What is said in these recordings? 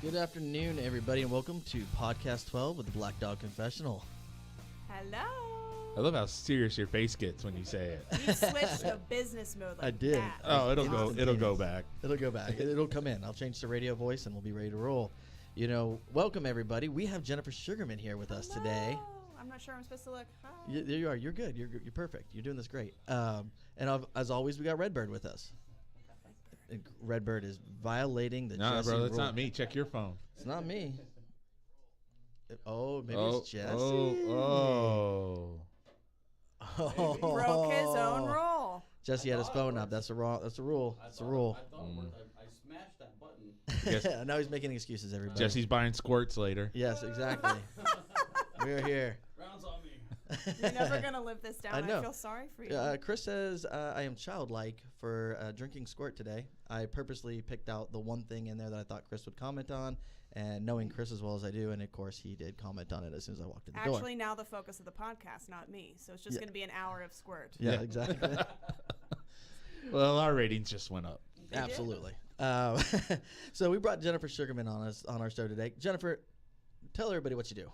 Good afternoon, everybody, and welcome to Podcast 12 with the Black Dog Confessional. Hello. I love how serious your face gets when you say it. You switched to business mode like I did. that. Oh, it'll go back. It'll go back. It'll come in. I'll change the radio voice, and we'll be ready to roll. You know, welcome, everybody. We have Jennifer Sugarman here with us today. I'm not sure I'm supposed to look. Hi. There you are. You're good. You're perfect. You're doing this great. As always, we got Redbird with us. And Redbird is violating the Jesse bro, that's rule. not me. Check your phone. It's not me. Maybe it's Jesse. Oh. Broke his own rule. Jesse had his phone up. That's a rule. That's a rule. I smashed that button. Now he's making excuses, everybody. Jesse's buying squirts later. Yes, exactly. We're here. Rounds on me. You're never going to live this down. I know. I feel sorry for you. Chris says, I am childlike for drinking squirt today. I purposely picked out the one thing in there that I thought Chris would comment on, and knowing Chris as well as I do, and of course he did comment on it as soon as I walked in the door. Actually, now the focus of the podcast, not me. So it's just going to be an hour of squirt. Yeah, exactly. Well, our ratings just went up. Absolutely. So we brought Jennifer Sugarman on our show today. Jennifer, tell everybody what you do.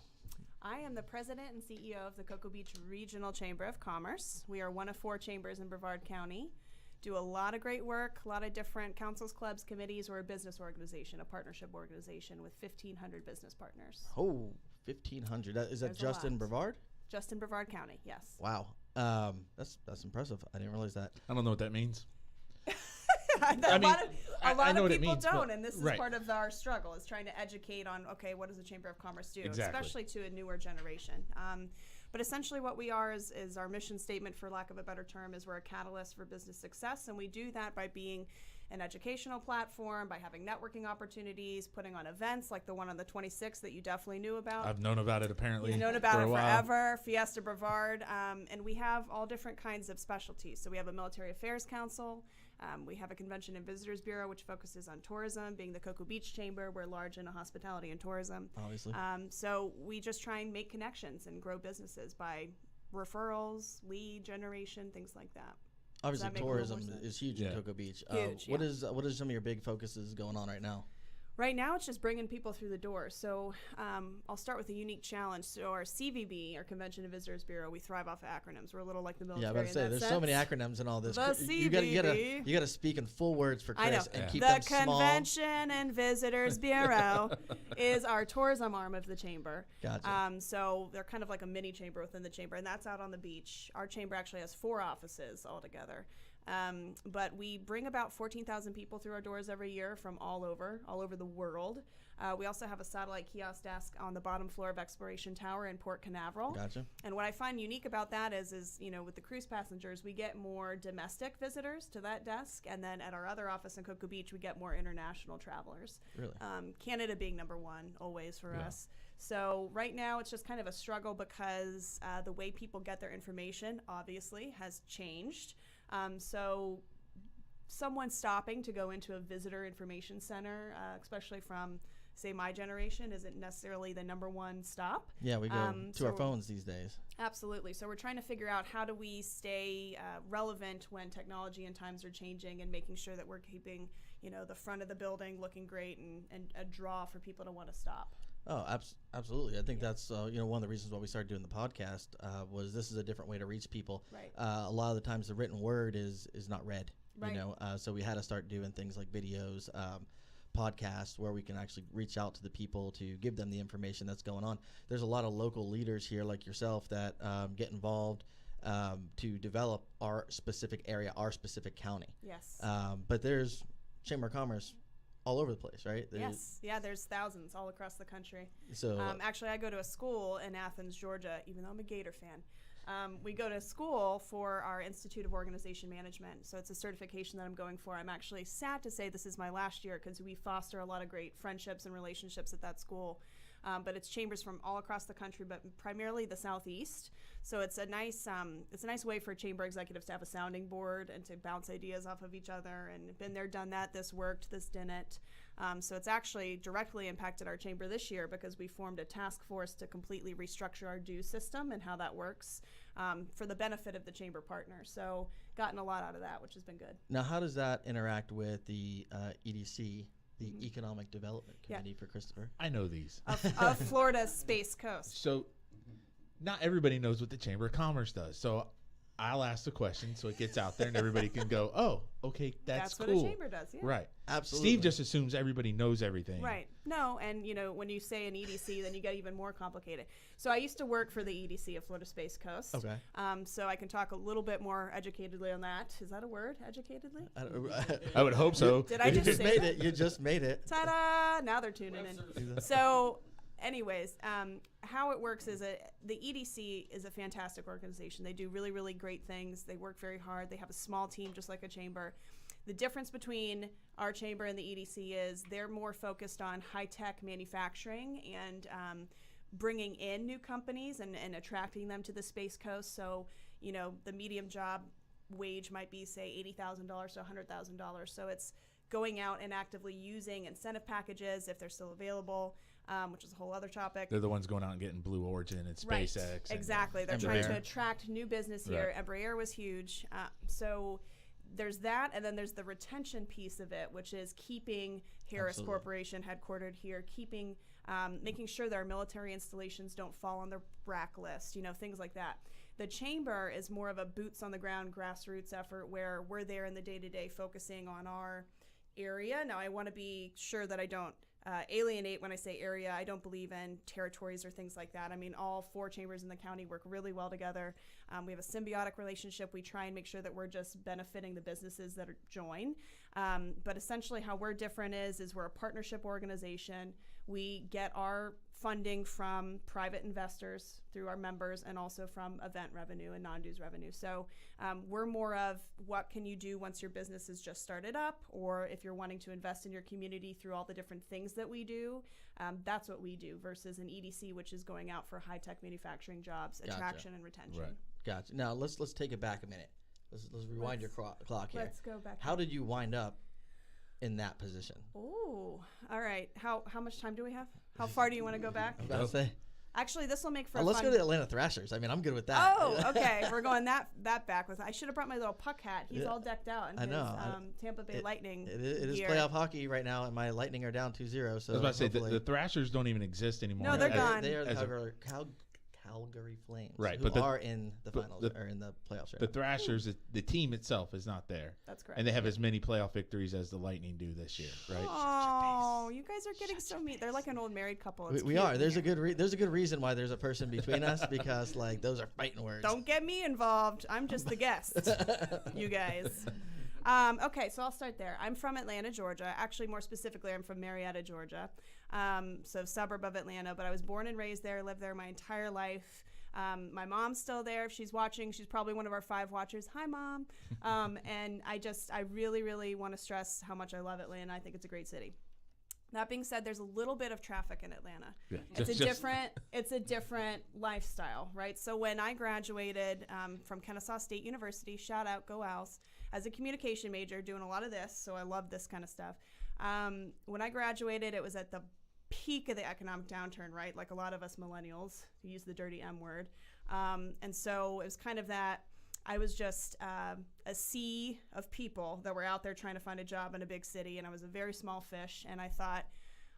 I am the president and CEO of the Cocoa Beach Regional Chamber of Commerce. We are one of 4 chambers in Brevard County. Do a lot of great work, a lot of different councils, clubs, committees. We're a business organization, a partnership organization with 1,500 business partners. Oh, 1,500. Is that just in Brevard? Just in Brevard County, yes. Wow. That's impressive. I didn't realize that. I don't know what that means. A lot of people don't, and this is right. part of our struggle, is trying to educate on, okay, what does the Chamber of Commerce do, Exactly. especially to a newer generation. But essentially what we are is our mission statement, for lack of a better term, is we're a catalyst for business success, and we do that by being an educational platform, by having networking opportunities, putting on events like the one on the 26th that you definitely knew about. I've known about it apparently. You've known about for it a while. forever, Fiesta Brevard, and we have all different kinds of specialties. So we have a military affairs council, we have a convention and visitors bureau which focuses on tourism. Being the Cocoa Beach Chamber, we're large in hospitality and tourism. Obviously. So we just try and make connections and grow businesses by referrals, lead generation, things like that. Obviously, Does that make a little tourism more sense? is huge in Cocoa Beach. Huge, What is some of your big focuses going on right now? Right now, it's just bringing people through the door. So I'll start with a unique challenge. So our CVB, our Convention and Visitors Bureau, we thrive off of acronyms. We're a little like the military. Yeah, I was about to say, there's so many acronyms in all this. The You CVB. got to speak in full words for I know. Chris and keep The them small. Convention and Visitors Bureau is our tourism arm of the chamber. Gotcha. So they're kind of like a mini chamber within the chamber, and that's out on the beach. Our chamber actually has 4 offices altogether. But we bring about 14,000 people through our doors every year from all over the world. We also have a satellite kiosk desk on the bottom floor of Exploration Tower in Port Canaveral. Gotcha. And what I find unique about that is with the cruise passengers, we get more domestic visitors to that desk, and then at our other office in Cocoa Beach, we get more international travelers. Really? Canada being number 1 always for us. So right now it's just kind of a struggle because the way people get their information obviously has changed. So someone stopping to go into a visitor information center, especially from, say, my generation, isn't necessarily the number 1 stop. Yeah, we go to our phones these days. Absolutely. So we're trying to figure out how do we stay relevant when technology and times are changing, and making sure that we're keeping, the front of the building looking great and a draw for people to want to stop. Oh, absolutely. I think that's one of the reasons why we started doing the podcast was this is a different way to reach people. Right. A lot of the times the written word is not read. Right. So we had to start doing things like videos, podcasts, where we can actually reach out to the people to give them the information that's going on. There's a lot of local leaders here like yourself that get involved to develop our specific area, our specific county. Yes. But there's Chamber of Commerce all over the place, right? Yes. Yeah, there's thousands all across the country. So actually, I go to a school in Athens, Georgia, even though I'm a Gator fan. We go to school for our Institute of Organization Management. So it's a certification that I'm going for. I'm actually sad to say this is my last year because we foster a lot of great friendships and relationships at that school. But it's chambers from all across the country, but primarily the Southeast. So it's a nice way for chamber executives to have a sounding board and to bounce ideas off of each other. And been there, done that. This worked. This didn't. So it's actually directly impacted our chamber this year because we formed a task force to completely restructure our due system and how that works for the benefit of the chamber partners. So gotten a lot out of that, which has been good. Now, how does that interact with the EDC, the Economic Development Committee for Christopher. I know these. Of Florida's Space Coast. So not everybody knows what the Chamber of Commerce does. So I'll ask the question so it gets out there and everybody can go, oh, okay, that's cool. That's what a chamber does, yeah. Right. Absolutely. Steve just assumes everybody knows everything. Right. No, and when you say an EDC, then you get even more complicated. So I used to work for the EDC of Florida Space Coast. Okay. So I can talk a little bit more educatedly on that. Is that a word, educatedly? I would hope so. Did I You just just say made that? it. You just made it. Ta-da! Now they're tuning in. So anyways, how it works is the EDC is a fantastic organization. They do really, really great things. They work very hard. They have a small team just like a chamber. The difference between our chamber and the EDC is they're more focused on high-tech manufacturing and bringing in new companies and attracting them to the Space Coast. So, the medium job wage might be, say, $80,000 to $100,000. So it's going out and actively using incentive packages if they're still available, which is a whole other topic. They're the ones going out and getting Blue Origin and SpaceX. Exactly. They're Embraer. trying to attract new business here. Right. Embraer was huge. So there's that, and then there's the retention piece of it, which is keeping Harris Absolutely. Corporation headquartered here, making sure that our military installations don't fall on the BRAC list, things like that. The chamber is more of a boots on the ground grassroots effort where we're there in the day-to-day focusing on our area. Now, I want to be sure that I don't alienate when I say area. I don't believe in territories or things like that. I mean, all 4 chambers in the county work really well together. We have a symbiotic relationship. We try and make sure that we're just benefiting the businesses that join. But essentially how we're different is we're a partnership organization. We get our funding from private investors through our members and also from event revenue and non-dues revenue. So we're more of what can you do once your business is just started up, or if you're wanting to invest in your community through all the different things that we do, that's what we do versus an EDC, which is going out for high-tech manufacturing jobs, Gotcha. attraction and retention. Right. Gotcha. Now let's take it back a minute. Let's rewind your clock here. Let's go back. How did you wind up in that position? Oh, all right. How much time do we have? How far do you want to go back? I'm about to say. Actually, this will make for Let's fun. go to Atlanta Thrashers. I mean, I'm good with that. Oh, okay. We're going that back with. I should have brought my little puck hat. He's Yeah. all decked out in I his know. Tampa Bay Lightning. It is gear. playoff hockey right now, and my Lightning are down 2-0. So I was about to say, hopefully- the Thrashers don't even exist anymore. No, they're As- gone. They are the as a- Calgary Flames, Right, who but the- are in the but finals the- or in the playoffs right The now. Thrashers, the team itself is not there. That's correct. And they have as many playoff victories as the Lightning do this year, right? Oh, you guys are getting so mean. They're like an old married couple. It's We cute are. in There's a here. good reason why there's a person between us because like those are fighting words. Don't get me involved. I'm just the guest. You guys. Okay, so I'll start there. I'm from Atlanta, Georgia. Actually, more specifically, I'm from Marietta, Georgia. So suburb of Atlanta, but I was born and raised there, lived there my entire life. My mom's still there. If she's watching, she's probably one of our 5 watchers. Hi, Mom. And I really, really want to stress how much I love Atlanta. I think it's a great city. That being said, there's a little bit of traffic in Atlanta. Yeah. It's a different lifestyle, right? So when I graduated from Kennesaw State University, shout out, go Owls, as a communication major, doing a lot of this, so I love this kind of stuff. When I graduated, it was at the peak of the economic downturn, right? Like a lot of us millennials who use the dirty M word. And so it was kind of that I was just a sea of people that were out there trying to find a job in a big city, and I was a very small fish, and I thought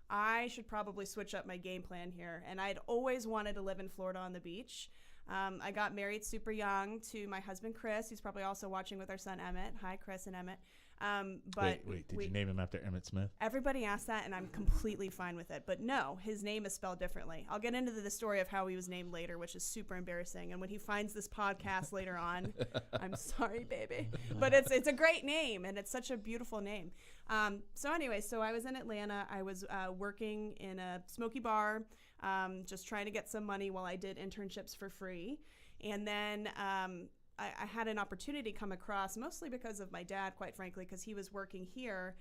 I should probably switch up my game plan here. And I'd always wanted to live in Florida on the beach. I got married super young to my husband, Chris. He's probably also watching with our son, Emmett. Hi, Chris and Emmett. But Wait, did you name him after Emmett Smith? everybody asks that, and I'm completely fine with it. But no, his name is spelled differently. I'll get into the story of how he was named later, which is super embarrassing. And when he finds this podcast later on, I'm sorry, baby. But it's a great name, and it's such a beautiful name. So anyway, so I was in Atlanta. I was working in a smoky bar, just trying to get some money while I did internships for free. And then I had an opportunity come across, mostly because of my dad, quite frankly, because he was working here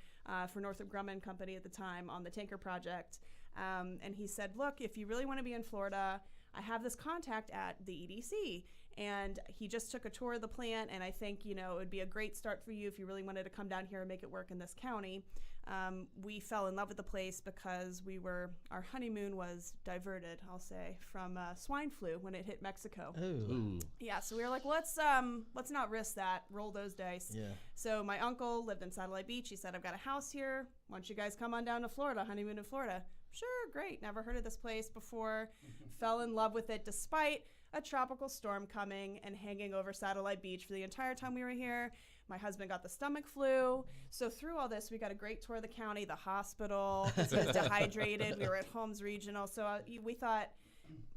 for Northrop Grumman Company at the time on the tanker project. And he said, look, if you really want to be in Florida, I have this contact at the EDC. And he just took a tour of the plant, and I think, it would be a great start for you if you really wanted to come down here and make it work in this county. We fell in love with the place because our honeymoon was diverted, I'll say, from swine flu when it hit Mexico. Ooh. Yeah, so we were like, let's not risk that, roll those dice. Yeah. So my uncle lived in Satellite Beach. He said, I've got a house here. Why don't you guys come on down to Florida, honeymoon in Florida? Sure, great. Never heard of this place before. Fell in love with it despite a tropical storm coming and hanging over Satellite Beach for the entire time we were here. My husband got the stomach flu. So through all this, we got a great tour of the county, the hospital, because he was dehydrated. We were at Holmes Regional. So we thought,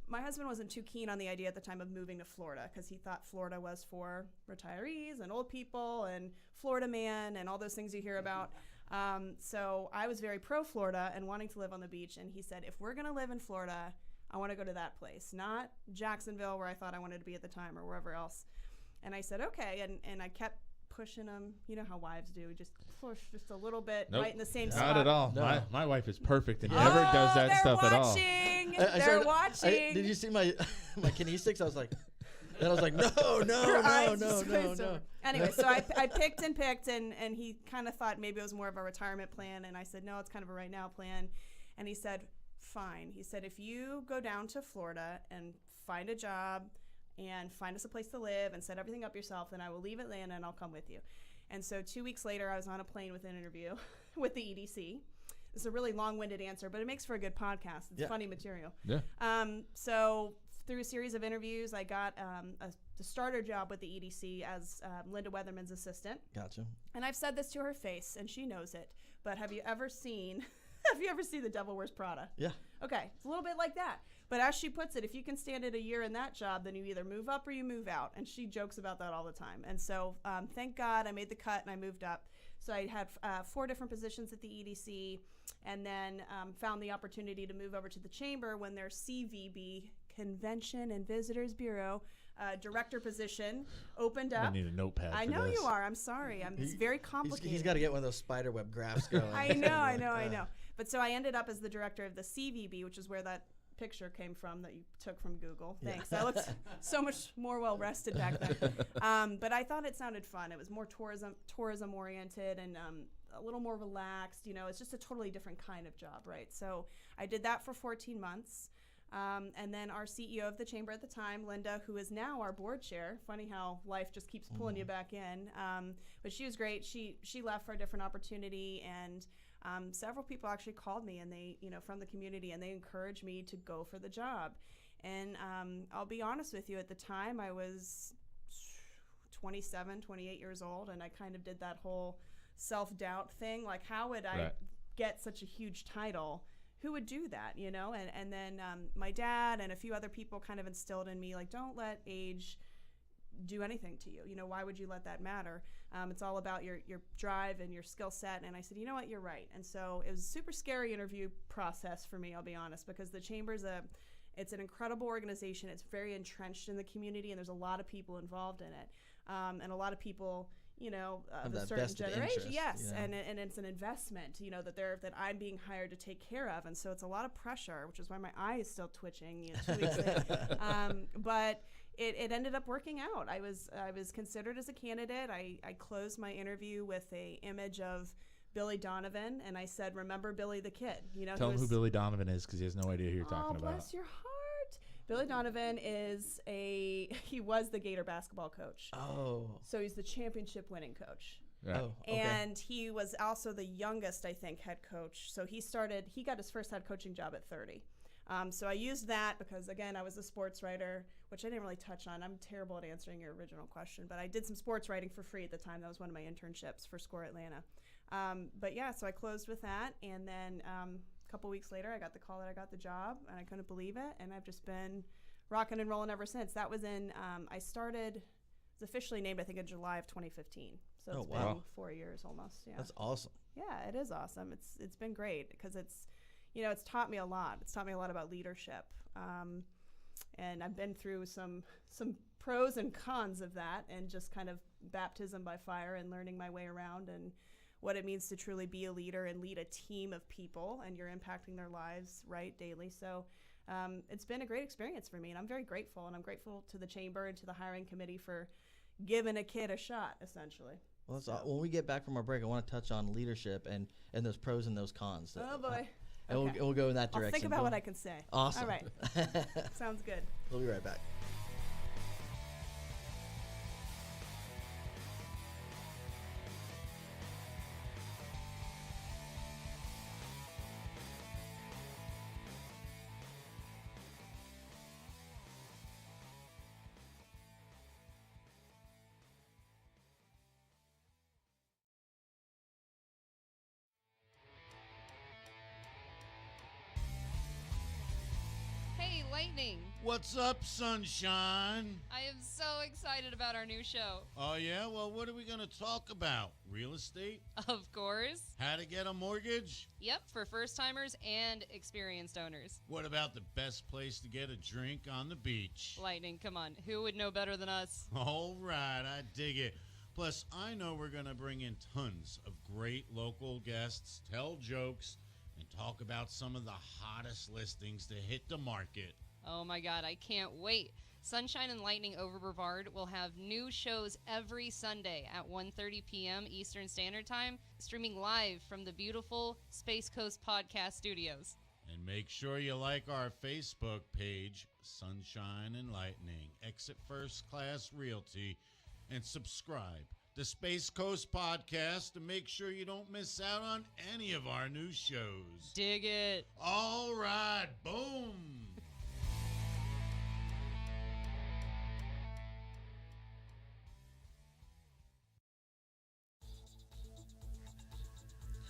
my husband wasn't too keen on the idea at the time of moving to Florida because he thought Florida was for retirees and old people and Florida man and all those things you hear about. So I was very pro-Florida and wanting to live on the beach. And he said, if we're going to live in Florida, I want to go to that place, not Jacksonville, where I thought I wanted to be at the time, or wherever else. And I said, okay. And I kept pushing him. You know how wives do. Just push just a little bit, right in the same spot. Not at all. No. My wife is perfect and never does that stuff at all. They're watching. Did you see my kinesics? I was like, no. Anyway, so I picked, and he kind of thought maybe it was more of a retirement plan. And I said, no, it's kind of a right now plan. And he said, fine. He said, if you go down to Florida and find a job and find us a place to live and set everything up yourself, then I will leave Atlanta and I'll come with you. And so 2 weeks later, I was on a plane with an interview with the EDC. It's a really long-winded answer, but it makes for a good podcast. It's funny material. Yeah. So through a series of interviews, I got the starter job with the EDC as Linda Weatherman's assistant. Gotcha. And I've said this to her face, and she knows it. But have you ever seen The Devil Wears Prada? Yeah. Okay, it's a little bit like that. But as she puts it, if you can stand it a year in that job, then you either move up or you move out. And she jokes about that all the time. And so thank God I made the cut and I moved up. So I had 4 different positions at the EDC, and then found the opportunity to move over to the chamber when their CVB, Convention and Visitors Bureau, director position opened up. I need a notepad. I for know this. you are. I'm sorry. It's very complicated. He's got to get one of those spider web graphs going. I know. But so I ended up as the director of the CVB, which is where that picture came from that you took from Google. Thanks. I looked so much more well rested back then. But I thought it sounded fun. It was more tourism oriented and a little more relaxed. It's just a totally different kind of job, right? So I did that for 14 months. And then our CEO of the chamber at the time, Linda, who is now our board chair. Funny how life just keeps pulling you back in. But she was great. She left for a different opportunity, and several people actually called me, and they, from the community, and they encouraged me to go for the job. And I'll be honest with you, at the time I was 27, 28 years old, and I kind of did that whole self-doubt thing. Like, how would I get such a huge title? Who would do that, And then my dad and a few other people kind of instilled in me, like, don't let age do anything to you. Why would you let that matter? It's all about your drive and your skill set. And I said, you know what, you're right. And so it was a super scary interview process for me, I'll be honest, because the chamber's it's an incredible organization. It's very entrenched in the community, and there's a lot of people involved in it. And a lot of people, of a certain generation. Yes, and it's an investment, that I'm being hired to take care of. And so it's a lot of pressure, which is why my eye is still twitching 2 weeks later. But it ended up working out. I was considered as a candidate. I closed my interview with a image of Billy Donovan, and I said, remember Billy the Kid. Tell him who Billy Donovan is, because he has no idea who you're talking about. Oh, bless your heart. Billy Donovan he was the Gator basketball coach. Oh. So he's the championship winning coach. Yeah. Oh, okay. And he was also the youngest, I think, head coach. So he got his first head coaching job at 30. So I used that because, again, I was a sports writer, which I didn't really touch on. I'm terrible at answering your original question, but I did some sports writing for free at the time. That was one of my internships for Score Atlanta. But yeah, so I closed with that. And then a couple weeks later, I got the call that I got the job, and I couldn't believe it. And I've just been rocking and rolling ever since. That was it's officially named, I think, in July of 2015. So it's been 4 years almost. Yeah. That's awesome. Yeah, it is awesome. It's been great because it's taught me a lot. It's taught me a lot about leadership. And I've been through some pros and cons of that, and just kind of baptism by fire and learning my way around and what it means to truly be a leader and lead a team of people, and you're impacting their lives daily. So it's been a great experience for me, and I'm very grateful. And I'm grateful to the chamber and to the hiring committee for giving a kid a shot, essentially. Well, when we get back from our break, I want to touch on leadership and those pros and those cons. Oh, boy. And Okay. we'll go in that I'll direction. think about what I can say. Awesome. All right. Sounds good. We'll be right back. Hey, Lightning! What's up, sunshine? I am so excited about our new show. Oh, yeah? Well, what are we going to talk about? Real estate? Of course. How to get a mortgage? Yep, for first-timers and experienced owners. What about the best place to get a drink on the beach? Lightning, come on. Who would know better than us? All right, I dig it. Plus, I know we're going to bring in tons of great local guests, tell jokes, and talk about some of the hottest listings to hit the market. Oh my God, I can't wait. Sunshine and Lightning over Brevard will have new shows every Sunday at 1:30 p.m. Eastern Standard Time, streaming live from the beautiful Space Coast Podcast Studios. And make sure you like our Facebook page, Sunshine and Lightning, Exit First Class Realty, and subscribe to Space Coast Podcast to make sure you don't miss out on any of our new shows. Dig it. All right, boom.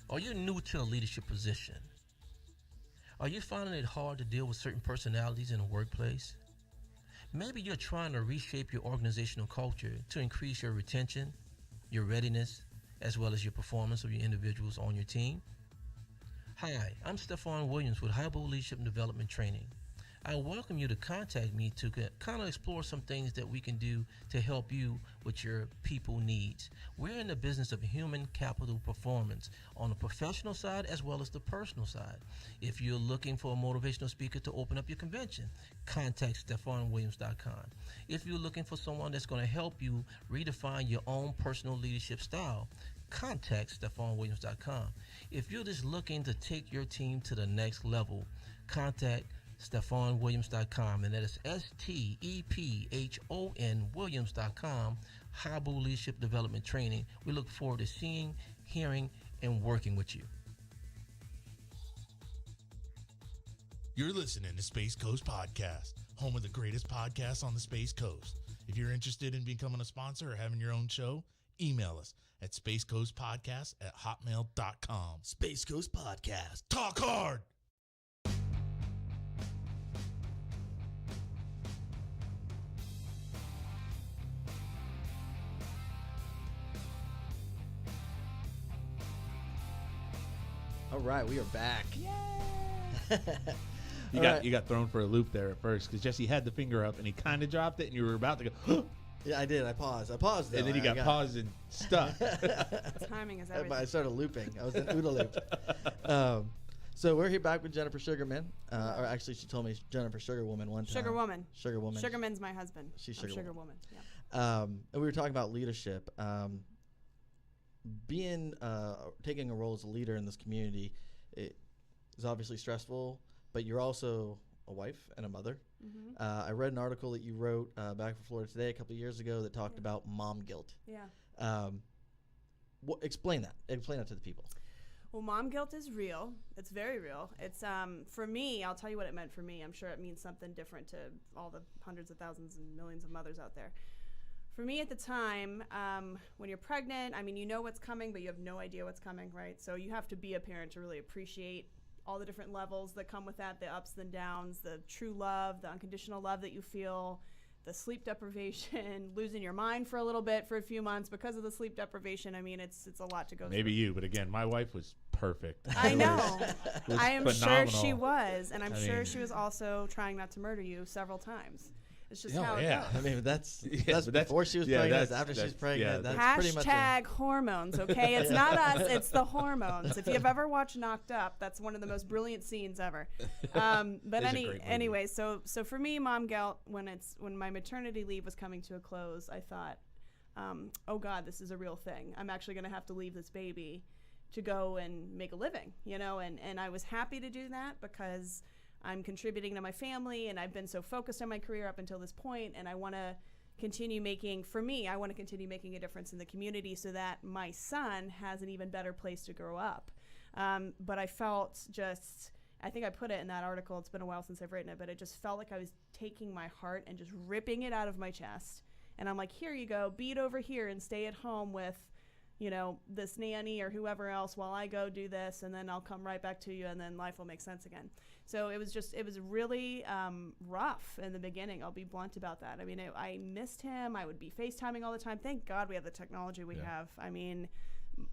Are you new to a leadership position? Are you finding it hard to deal with certain personalities in the workplace? Maybe you're trying to reshape your organizational culture to increase your retention, your readiness, as well as your performance of your individuals on your team. Hi, I'm Stephon Williams with Highbull Leadership and Development Training. I welcome you to contact me to kind of explore some things that we can do to help you with your people needs. We're in the business of human capital performance on the professional side as well as the personal side. If you're looking for a motivational speaker to open up your convention, contact StephonWilliams.com. If you're looking for someone that's going to help you redefine your own personal leadership style, contact StephonWilliams.com. If you're just looking to take your team to the next level, contact StephonWilliams.com, and that is STEPHON Williams.com. Highbull Leadership Development Training. We look forward to seeing, hearing, and working with you. You're listening to Space Coast Podcast, home of the greatest podcasts on the Space Coast. If you're interested in becoming a sponsor or having your own show, email us at spacecoastpodcast@hotmail.com. Space Coast Podcast. Talk hard! All right, we are back. You got thrown for a loop there at first because Jesse had the finger up and he kind of dropped it and you were about to go. Yeah, I did. I paused. Though. And then you got paused and stuck. Timing is everything. I started looping. I was in OODA loop. So we're here back with Jennifer Sugarman. Or actually, she told me Jennifer Sugarwoman one time. Sugar Woman. Sugarwoman. Sugarman's my husband. She's I'm Sugarwoman. Sugar Woman. Yeah. And we were talking about leadership. Taking a role as a leader in this community is obviously stressful, but you're also a wife and a mother. Mm-hmm. I read an article that you wrote back for Florida Today a couple of years ago that talked about mom guilt. Yeah. Explain that. Explain that to the people. Well, mom guilt is real. It's very real. It's for me, I'll tell you what it meant for me. I'm sure it means something different to all the hundreds of thousands and millions of mothers out there. For me at the time, when you're pregnant, I mean, you know what's coming, but you have no idea what's coming, right? So you have to be a parent to really appreciate all the different levels that come with that, the ups and downs, the true love, the unconditional love that you feel, the sleep deprivation, losing your mind for a little bit for a few months because of the sleep deprivation. I mean, it's a lot to go through. Maybe you, but again, my wife was perfect. I know. was I am phenomenal. sure she was, and I'm sure she was also trying not to murder you several times. It's just how it yeah. goes. I mean, that's but before she was pregnant, after she's pregnant. yeah, That's pretty much Hashtag hormones, okay? It's not us, it's the hormones. If you've ever watched Knocked Up, that's one of the most brilliant scenes ever. But It's a great movie. anyway, so for me, mom guilt, when my maternity leave was coming to a close, I thought, oh God, this is a real thing. I'm actually going to have to leave this baby to go and make a living, you know? And I was happy to do that because I'm contributing to my family, and I've been so focused on my career up until this point, and I want to continue making a difference in the community so that my son has an even better place to grow up. But I felt I think I put it in that article, it's been a while since I've written it, but it just felt like I was taking my heart and just ripping it out of my chest. And I'm like, here you go, be it over here and stay at home with, you know, this nanny or whoever else while I go do this, and then I'll come right back to you, and then life will make sense again. So it was really rough in the beginning. I'll be blunt about that. I mean, I missed him. I would be FaceTiming all the time. Thank God we have the technology we have. I mean,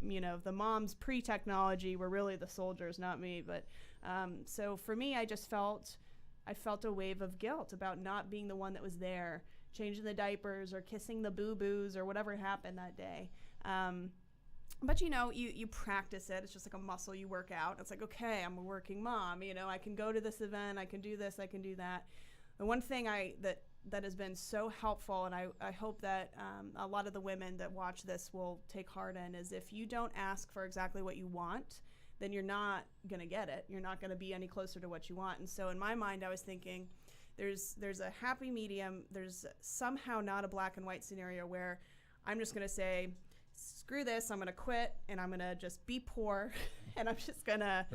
you know, the moms pre-technology were really the soldiers, not me. But so for me, I felt a wave of guilt about not being the one that was there, changing the diapers or kissing the boo-boos or whatever happened that day. But, you know, you practice it. It's just like a muscle you work out. It's like, okay, I'm a working mom. You know, I can go to this event. I can do this. I can do that. The one thing that has been so helpful, and I hope that a lot of the women that watch this will take heart in, is if you don't ask for exactly what you want, then you're not going to get it. You're not going to be any closer to what you want. And so in my mind, I was thinking there's a happy medium. There's somehow not a black and white scenario where I'm just going to say, screw this, I'm going to quit, and I'm going to just be poor, and I'm just going to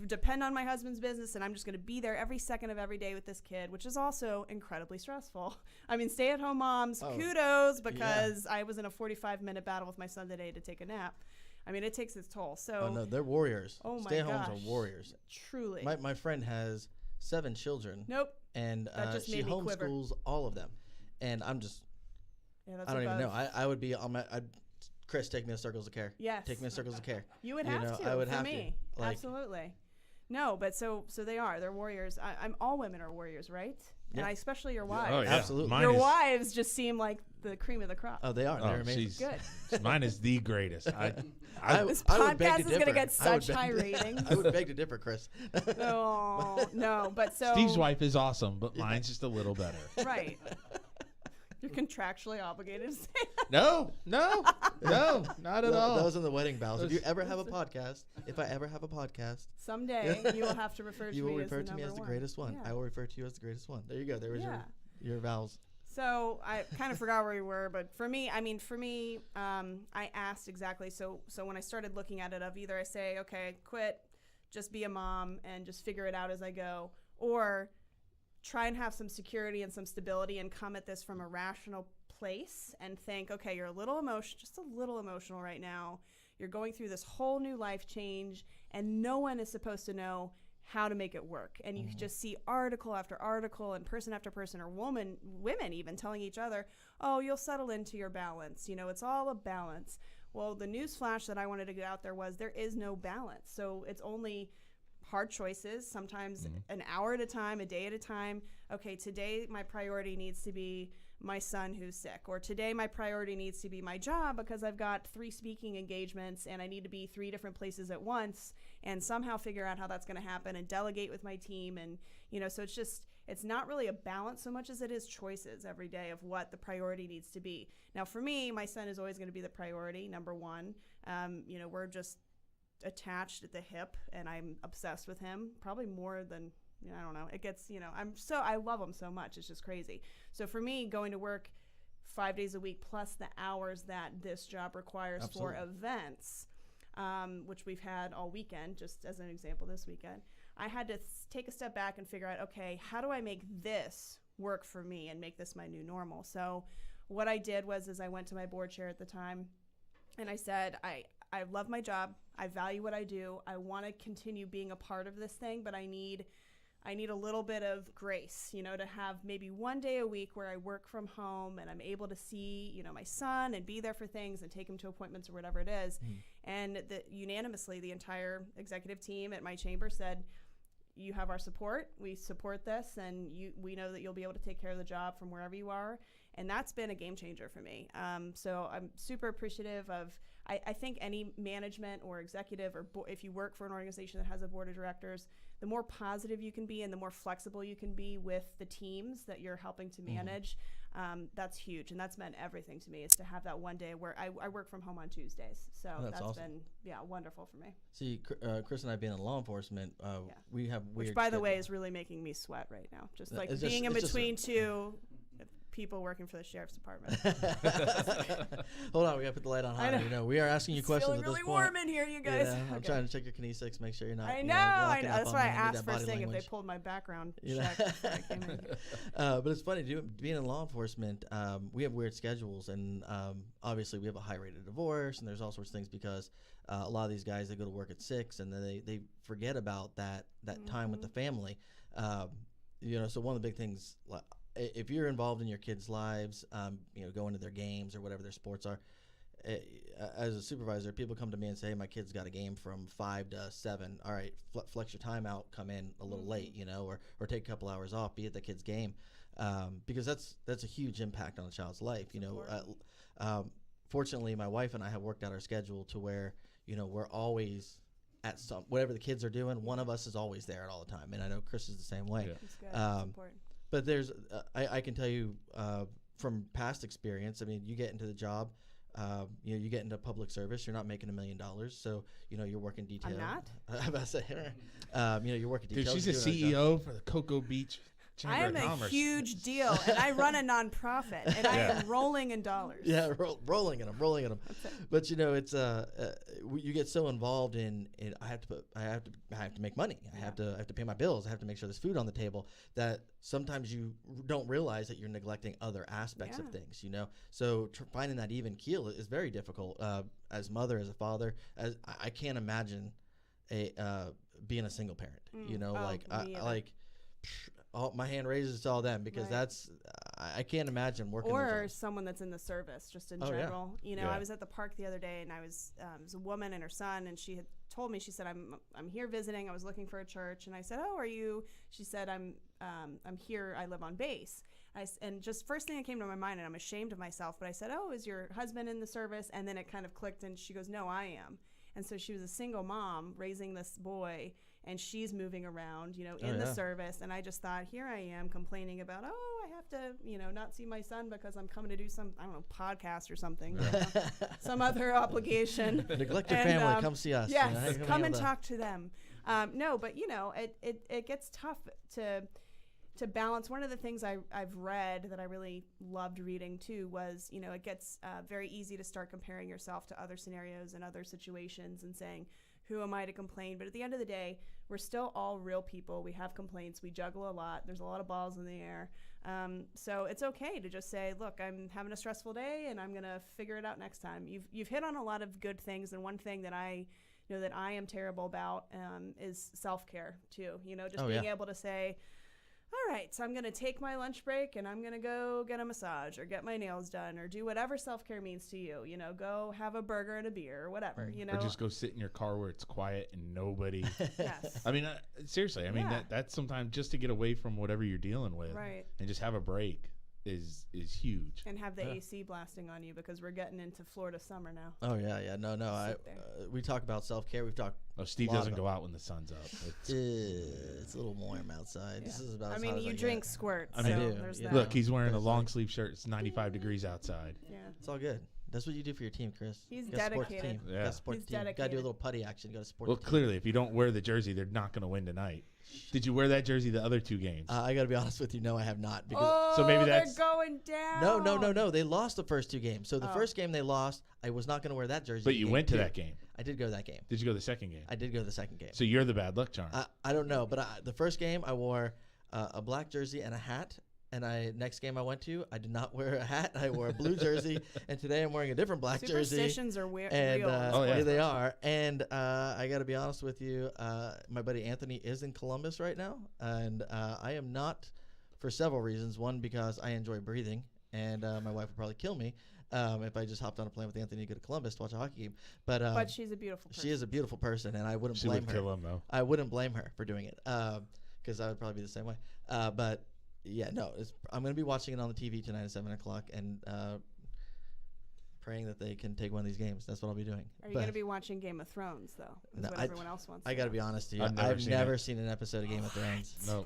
depend on my husband's business, and I'm just going to be there every second of every day with this kid, which is also incredibly stressful. I mean, stay-at-home moms, kudos, because I was in a 45-minute battle with my son today to take a nap. I mean, it takes its toll. So, oh, no, they're warriors. Oh, my Stay-at-homes gosh. are warriors. Truly. My friend has 7 children. Nope. And That just she made me quiver. homeschools all of them. And I'm just, That's I don't even above. know. I would be on my, Chris, take me to Circles of Care. Yes. Take me to Circles of Care. You would have to. I would for have me. to. Like, Absolutely. No, but so they're warriors. I'm all women are warriors, right? Yeah. And especially your wives. Oh, yeah. Absolutely. Mine Your is, wives just seem like the cream of the crop. Oh, they are. They're amazing. Good. Mine is the greatest. This I would podcast beg to is going to differ. get I would such beg high to- ratings. I would beg to differ, Chris. Oh, no, but so. Steve's wife is awesome, but mine's just a little better. Right. You're contractually obligated to say that. No, not at all. Those are the wedding vows. If you ever have a podcast, if I ever have a podcast, Someday you will have to refer to you will me refer as the to me as number the one. greatest one. Yeah. I will refer to you as the greatest one. There you go. There was Yeah. your vows. So I kind of forgot where we were, but for me, I asked exactly. So when I started looking at it, of either I say, okay, quit, just be a mom and just figure it out as I go, or try and have some security and some stability and come at this from a rational place and think, okay, you're just a little emotional right now. You're going through this whole new life change, and no one is supposed to know how to make it work. And you just see article after article and person after person, or women even telling each other, oh, you'll settle into your balance. You know, it's all a balance. Well, the news flash that I wanted to get out there was there is no balance. So it's only hard choices, sometimes an hour at a time, a day at a time. Okay, today my priority needs to be my son who's sick, or today my priority needs to be my job because I've got 3 speaking engagements and I need to be 3 different places at once, and somehow figure out how that's going to happen and delegate with my team. And, you know, so it's not really a balance so much as it is choices every day of what the priority needs to be. Now, for me, my son is always going to be the priority, number one. You know, we're just attached at the hip, and I'm obsessed with him, probably more than, I don't know. It gets, you know, I love him so much. It's just crazy. So for me, going to work 5 days a week plus the hours that this job requires for events, which we've had all weekend, just as an example this weekend, I had to take a step back and figure out, okay, how do I make this work for me and make this my new normal? So what I did was I went to my board chair at the time and I said, I love my job. I value what I do. I want to continue being a part of this thing, but I need a little bit of grace, you know, to have maybe 1 day a week where I work from home and I'm able to see, you know, my son and be there for things and take him to appointments or whatever it is. And unanimously, the entire executive team at my chamber said, you have our support. We support this, and we know that you'll be able to take care of the job from wherever you are. And that's been a game changer for me. So I'm super appreciative of, I think any management or executive or if you work for an organization that has a board of directors, the more positive you can be and the more flexible you can be with the teams that you're helping to manage, that's huge. And that's meant everything to me, is to have that one day where I work from home on Tuesdays. So that's awesome. been, wonderful for me. See, Chris and I being in law enforcement, we have weird. Which, by the way, schedules. is really making me sweat right now. Just like It's being just- in it's just between two people working for the sheriff's department. Hold on, we gotta put the light on high. We are asking you It's questions feeling at really this point. warm in here, you guys. Yeah, I'm Okay. trying to check your kinesics, make sure you're not. I know. blocking up That's on why I me. need asked that first body thing if they language. pulled my background You know? check before I came in. But it's funny, being in law enforcement, we have weird schedules, and obviously we have a high rate of divorce, and there's all sorts of things because a lot of these guys, they go to work at 6, and then they forget about that time with the family. So one of the big things, if you're involved in your kids' lives, going to their games or whatever their sports are, as a supervisor, people come to me and say, hey, my kid's got a game from 5 to 7. All right, flex your time out, come in a little late, or take a couple hours off, be at the kid's game, because that's a huge impact on a child's life. Fortunately, my wife and I have worked out our schedule to where, we're always at whatever the kids are doing, one of us is always there at all the time. And I know Chris is the same way. Yeah. That's good. That's important. But there's, I can tell you from past experience, I mean, you get into the job, you get into public service, you're not making $1 million. So, you're working detail. I'm not? I'm about to say, you're working Dude, detail. she's a CEO for the Cocoa Beach Chamber I am of a Commerce. huge deal, and I run a nonprofit, and I am rolling in dollars. Yeah, rolling in them. But it's you get so involved in I have to make money. I have to pay my bills. I have to make sure there's food on the table. That sometimes you don't realize that you're neglecting other aspects of things. So finding that even keel is very difficult. As a mother, as a father, as I can't imagine being a single parent. My hand raises to all them because I can't imagine working. Or someone that's in the service, just in general. Yeah. I was at the park the other day, and I was it was a woman and her son, and she had told me, she said, I'm here visiting. I was looking for a church, and I said, oh, are you? She said, I'm here. I live on base. And just first thing that came to my mind, and I'm ashamed of myself, but I said, oh, is your husband in the service? And then it kind of clicked, and she goes, no, I am. And so she was a single mom raising this boy, and she's moving around, in the service. And I just thought, here I am complaining about, I have to, not see my son because I'm coming to do some, I don't know, podcast or something, some other obligation. Neglect your family, come see us. Yes, come and talk to them. No, but it gets tough to balance. One of the things I've read that I really loved reading too was, it gets very easy to start comparing yourself to other scenarios and other situations and saying, who am I to complain? But at the end of the day, we're still all real people. We have complaints. We juggle a lot. There's a lot of balls in the air. So it's okay to just say, look, I'm having a stressful day and I'm going to figure it out next time. You've hit on a lot of good things. And one thing that I know that I am terrible about is self-care too. Being able to say, all right, so I'm going to take my lunch break and I'm going to go get a massage or get my nails done or do whatever self-care means to you. Go have a burger and a beer or whatever, Or just go sit in your car where it's quiet and nobody. Yes. I mean, seriously, that's sometimes just to get away from whatever you're dealing with. Right. And just have a break is huge. And have the AC blasting on you because we're getting into Florida summer now. Oh yeah. No. We talk about self-care. We've talked. Oh, Steve doesn't go out when the sun's up. It's a little warm outside. This is about. I as mean, hot as you I drink get. squirts. I so do. there's Yeah. that. Look, he's wearing a long sleeve shirt. It's 95 degrees outside. Yeah. It's all good. That's what you do for your team, Chris. He's You gotta support the dedicated. team. Yeah. You gotta support He's the team. You gotta do a dedicated. little putty action. You gotta support. Well, the team. clearly, if you don't wear the jersey, they're not going to win tonight. Did you wear that jersey the other two games? I gotta be honest with you. No, I have not. Because So maybe that's- they're going down. No. They lost the first two games. So the first game they lost, I was not gonna wear that jersey. But you game went to two. that game. I did go to that game. Did you go to the second game? I did go to the second game. So you're the bad luck charm. I don't know, but the first game I wore a black jersey and a hat. And next game I went to, I did not wear a hat. I wore a blue jersey, and today I'm wearing a different black jersey. Superstitions are weird. And real. yeah, they are. And I got to be honest with you, my buddy Anthony is in Columbus right now, and I am not, for several reasons. One, because I enjoy breathing, and my wife would probably kill me. if I just hopped on a plane with Anthony to go to Columbus to watch a hockey game. But she's a beautiful person. she is a beautiful person, and I wouldn't She blame would her. kill him, though. I wouldn't blame her for doing it because I would probably be the same way. But yeah, no, I'm going to be watching it on the TV tonight at 7 o'clock and praying that they can take one of these games. That's what I'll be doing. Are you going to be watching Game of Thrones, though? Is what everyone else wants. I got to be honest to you. I've I've never never seen seen an episode of Game of Thrones. No.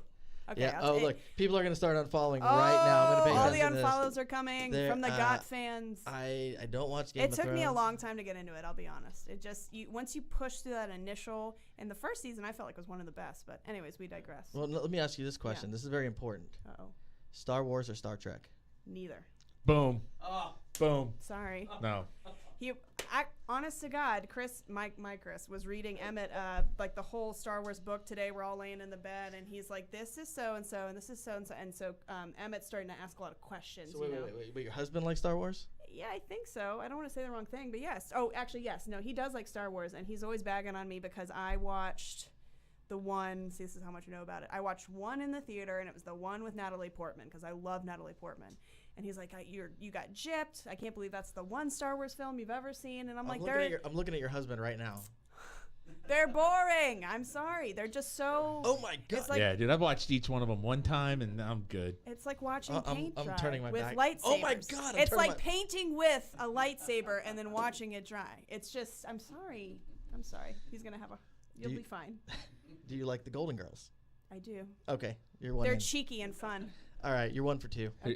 Okay, Yeah. I'll Look, people are going to start unfollowing right now. I'm going to pay all the attention to this. unfollows are coming from the GOT fans. I don't watch Game of Thrones. It took me a long time to get into it, I'll be honest. It just, once you push through that initial, and the first season I felt like was one of the best, but anyways, we digress. Well, let me ask you this question. This is very important. Uh-oh. Star Wars or Star Trek? Neither. Boom. Oh. Boom. Sorry. No. Honest to God, Chris was reading Emmett like the whole Star Wars book today. We're all laying in the bed, and he's like, "This is so and so, and this is so and so," and so Emmett's starting to ask a lot of questions. So wait, your husband likes Star Wars? Yeah, I think so. I don't want to say the wrong thing, but yes. Oh, actually, yes. No, he does like Star Wars, and he's always bagging on me because I watched the one. See, this is how much you know about it. I watched one in the theater, and it was the one with Natalie Portman because I love Natalie Portman. And he's like, you got gypped. I can't believe that's the one Star Wars film you've ever seen. And I'm like, I'm looking at your husband right now. They're boring. I'm sorry. They're just so. Oh my God. It's like, yeah, dude, I've watched each one of them one time, and I'm good. It's like watching paint dry turning my with back. lightsabers. Oh my God. It's like painting with a lightsaber and then watching it dry. It's just, I'm sorry. He's going to have you'll be fine. Do you like the Golden Girls? I do. Okay. You're one. They're cheeky and fun. All right. You're 1 for 2. Okay.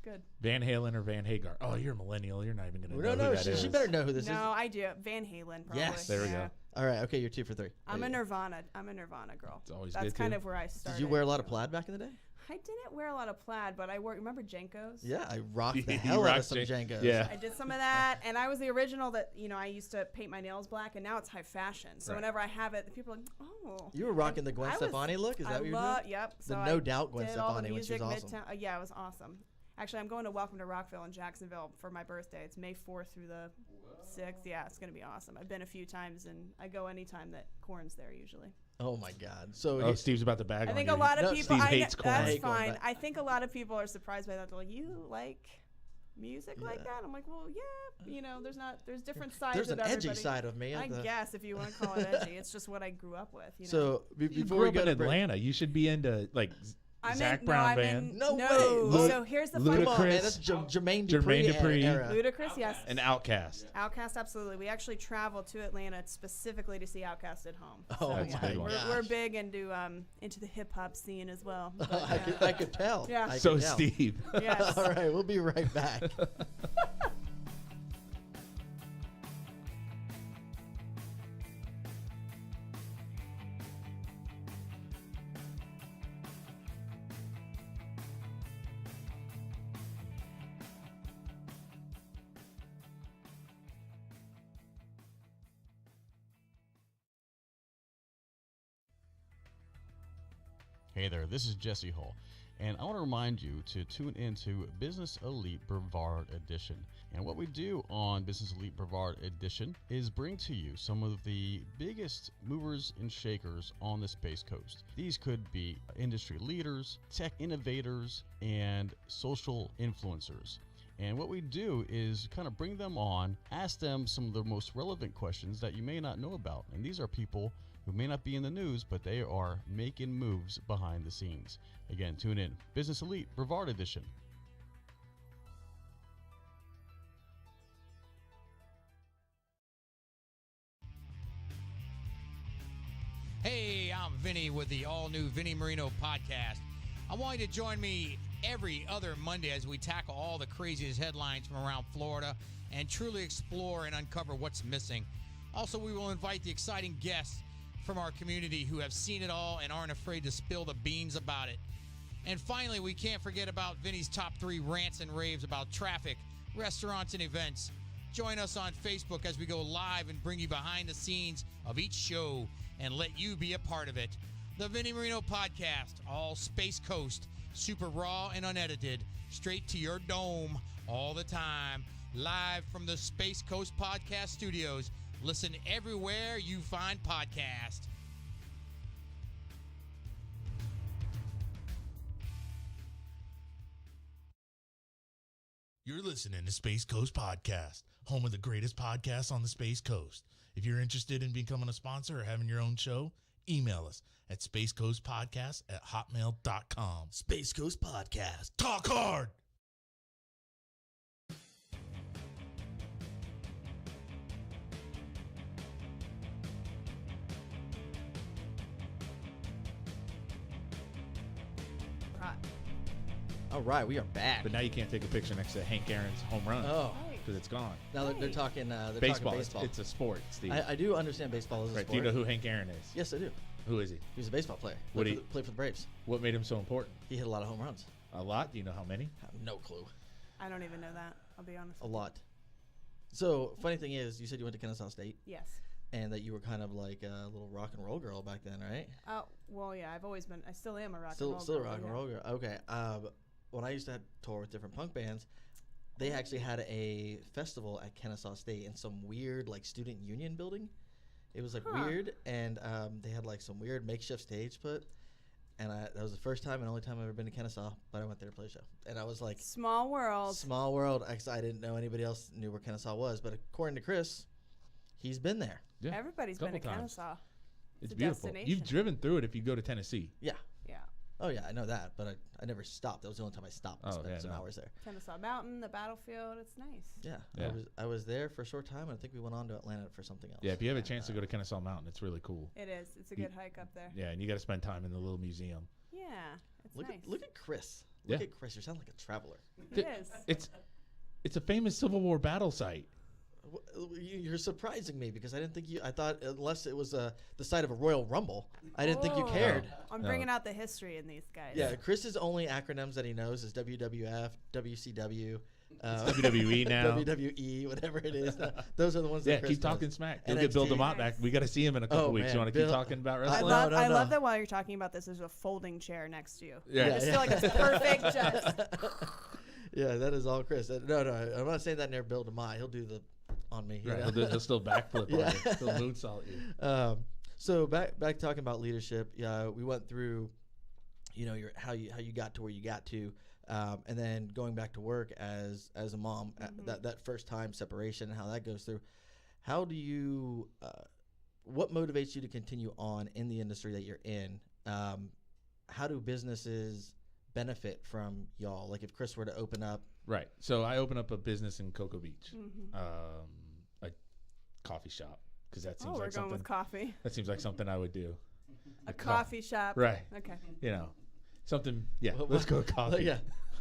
Good. Van Halen or Van Hagar? Oh, you're a millennial. You're not even going to know who that is. She better know who this is. No, I do. Van Halen, probably. Yes. There we go. All right. Okay. You're 2 for 3. I'm a Nirvana girl. It's always That's good kind too. of where I started. Did you wear a lot of plaid back in the day? I didn't wear a lot of plaid, but I wore. Remember Jenkos? Yeah, I rocked the You hell out of rocked some Jenkos. Yeah. I did some of that, and I was the original that, I used to paint my nails black, and now it's high fashion. So whenever I have it, the people are like, oh. You were rocking the Gwen Stefani look? Is that what you were doing? Yep. The So No Doubt Gwen Stefani, which was awesome. Yeah, it was awesome. Actually, I'm going to Welcome to Rockville in Jacksonville for my birthday. It's May 4th through the 6th. Yeah, it's going to be awesome. I've been a few times, and I go anytime that Korn's there usually. Oh, my God. So Steve's about to bag on I think you. a lot of people. Steve hates Korn. That's I hate Korn, fine. but- I think a lot of people are surprised by that. They're like, "You like music like that?" I'm like, "Well, yeah. There's different sides there's of an everybody." edgy side of me. I guess if you want to call it edgy, it's just what I grew up with. So You before grew we up go in to break, Atlanta. You should be into like Zach I'm Brown in, band. No way. So here's the fun come on, man. Ludacris. That's Jermaine Jermaine Dupri. era. Ludacris, yes. An Outcast. Outcast, absolutely. We actually traveled to Atlanta specifically to see Outcast at home. Oh, That's my a good one. We're gosh. big into the hip hop scene as well. But, I could tell. Yeah. I So could tell. Steve. Yes. All right, we'll be right back. Hey there, this is Jesse Hull, and I want to remind you to tune into Business Elite Brevard Edition. And what we do on Business Elite Brevard Edition is bring to you some of the biggest movers and shakers on the Space Coast. These could be industry leaders, tech innovators, and social influencers. And what we do is kind of bring them on, ask them some of the most relevant questions that you may not know about. And these are people who may not be in the news, but they are making moves behind the scenes. Again, tune in. Business Elite Brevard Edition. Hey, I'm Vinny with the all-new Vinny Marino podcast. I want you to join me every other Monday as we tackle all the craziest headlines from around Florida and truly explore and uncover what's missing. Also, we will invite the exciting guests from our community who have seen it all and aren't afraid to spill the beans about it. And finally, we can't forget about Vinny's top 3 rants and raves about traffic, restaurants, and events. Join us on Facebook as we go live and bring you behind the scenes of each show and let you be a part of it. The Vinny Marino Podcast, all Space Coast, super raw and unedited, straight to your dome all the time, live from the Space Coast Podcast Studios. Listen everywhere you find podcasts. You're listening to Space Coast Podcast, home of the greatest podcasts on the Space Coast. If you're interested in becoming a sponsor or having your own show, email us at spacecoastpodcast@hotmail.com. Space Coast Podcast. Talk hard! Right. All right, we are back. But now you can't take a picture next to Hank Aaron's home run Oh, because it's gone. now they're talking they're Baseball. Talking baseball. It's a sport, Steve. I do understand baseball is a right. sport. Do you know who Hank Aaron is? Yes, I do. Who is he? He was a baseball player. What Played for the Braves. What made him so important? He hit a lot of home runs. A lot? Do you know how many? I have no clue. I don't even know that. I'll be honest. A lot. So, funny thing is, you said you went to Kennesaw State Yes. and that you were kind of like a little rock and roll girl back then, right? Oh, well, yeah. I've always been. I still am a rock and roll. Still a girl, rock and yeah. roll girl. Okay. When I used to tour with different punk bands, they actually had a festival at Kennesaw State in some weird like student union building. It was like weird, and they had like some weird makeshift stage put. And that was the first time and only time I've ever been to Kennesaw, but I went there to play a show. And I was like, Small world. small world. I didn't know anybody else knew where Kennesaw was, but according to Chris, he's been there. Yeah. Everybody's been to Couple times. Kennesaw. It's a beautiful. destination. You've driven through it if you go to Tennessee. Yeah. Yeah. Oh, yeah, I know that, but I never stopped. That was the only time I stopped and Oh, spent yeah, some no. hours there. Kennesaw Mountain, the battlefield. It's nice. Yeah. Yeah. I was there for a short time, and I think we went on to Atlanta for something else. Yeah, if you have a chance to go to Kennesaw Mountain, it's really cool. It is. It's a good hike up there. Yeah, and you got to spend time in the little museum. Yeah. It's Look nice. at Chris. Look Yeah. at Chris. You sound like a traveler. It is. It's a famous Civil War battle site. You're surprising me because I didn't think you. I thought unless it was the site of a Royal Rumble, I didn't think you Oh. cared. I'm bringing out the history in these guys. Yeah, Chris's only acronyms that he knows is WWF, WCW, WWE now. WWE, whatever it is. Those are the ones. Yeah, that Chris keep talking knows. smack. You'll get Bill NXT. DeMott back. We got to see him in a couple Oh, weeks. man, You want to keep Bill- talking about I wrestling? love, No, I no. love that while you're talking about this, there's a folding chair next to you. Yeah. I just feel like it's perfect. Just Yeah, that is all Chris. No, I'm not saying that near Bill DeMott. He'll do the on me. you Right, know? he'll still backflip Yeah. on you. He'll moonsault you. So back talking about leadership. Yeah, we went through, your how you got to where you got to, and then going back to work as a mom. That first time separation and how that goes through. How do you? What motivates you to continue on in the industry that you're in? How do businesses benefit from y'all? Like if Chris were to open up. Right. So I opened up a business in Cocoa Beach, Mm-hmm. a coffee shop, because that seems we're like going something. with coffee. That seems like something I would do. A coffee shop. Right. Okay. Something. Yeah. What- Let's go with coffee. Yeah.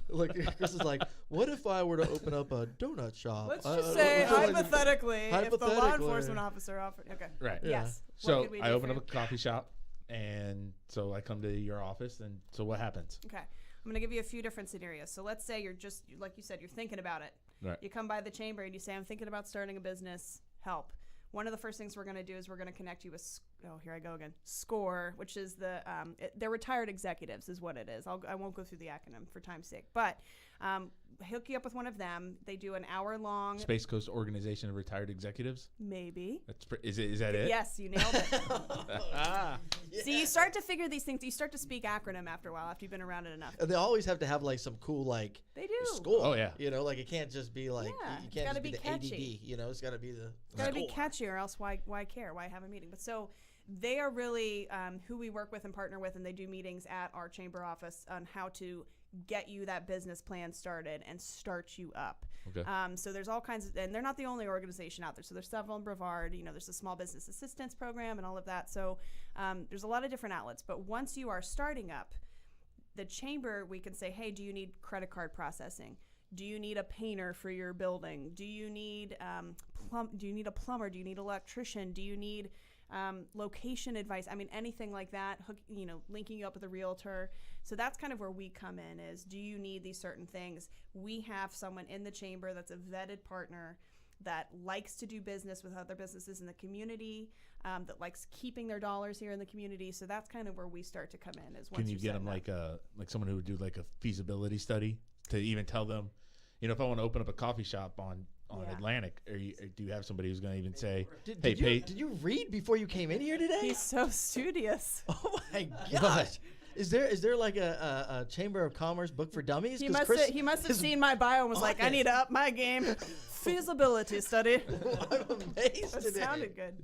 Like Chris is like, what if I were to open up a donut shop? Let's just say hypothetically, if the law Hypothetically. enforcement officer offered. Okay. Right. Yeah. Yes. What So could we I do opened for up a coffee shop, and so I come to your office, and so what happens? Okay. I'm going to give you a few different scenarios. So let's say you're just, like you said, you're thinking about it. Right. You come by the chamber and you say, I'm thinking about starting a business. Help. One of the first things we're going to do is we're going to connect you with, here I go again, SCORE, which is they're retired executives is what it is. I won't go through the acronym for time's sake, but hook you up with one of them. They do an hour-long. Space Coast Organization of Retired Executives. Maybe. Is that it? Yes, you nailed it. Ah. See, you start to figure these things. You start to speak acronym after a while, after you've been around it enough. And they always have to have like some cool like They do. score. Oh, yeah. Like it can't just be like Yeah, you it's can't gotta just be be the catchy. ADD. It's got to be the. It's got to be score. catchy, or else why care? Why have a meeting? But so they are really who we work with and partner with, and they do meetings at our chamber office on how to get you that business plan started and start you up. Okay. So there's all kinds of, and they're not the only organization out there. So there's several in Brevard. There's a small business assistance program and all of that. So there's a lot of different outlets. But once you are starting up, the chamber, we can say, hey, do you need credit card processing? Do you need a painter for your building? Do you need do you need a plumber? Do you need an electrician? Do you need location advice? I mean, anything like that. Linking you up with a realtor. So that's kind of where we come in. Is do you need these certain things? We have someone in the chamber that's a vetted partner that likes to do business with other businesses in the community, that likes keeping their dollars here in the community. So that's kind of where we start to come in. Is once Can you get them like someone who would do like a feasibility study to even tell them, if I want to open up a coffee shop on Yeah. Atlantic, do you have somebody who's going to even say, Did you read before you came in here today? He's so studious. Oh my gosh. Is there like a Chamber of Commerce book for dummies? He must have seen my bio and was like, I need to up my game. Feasibility study. I'm amazed. That sounded good.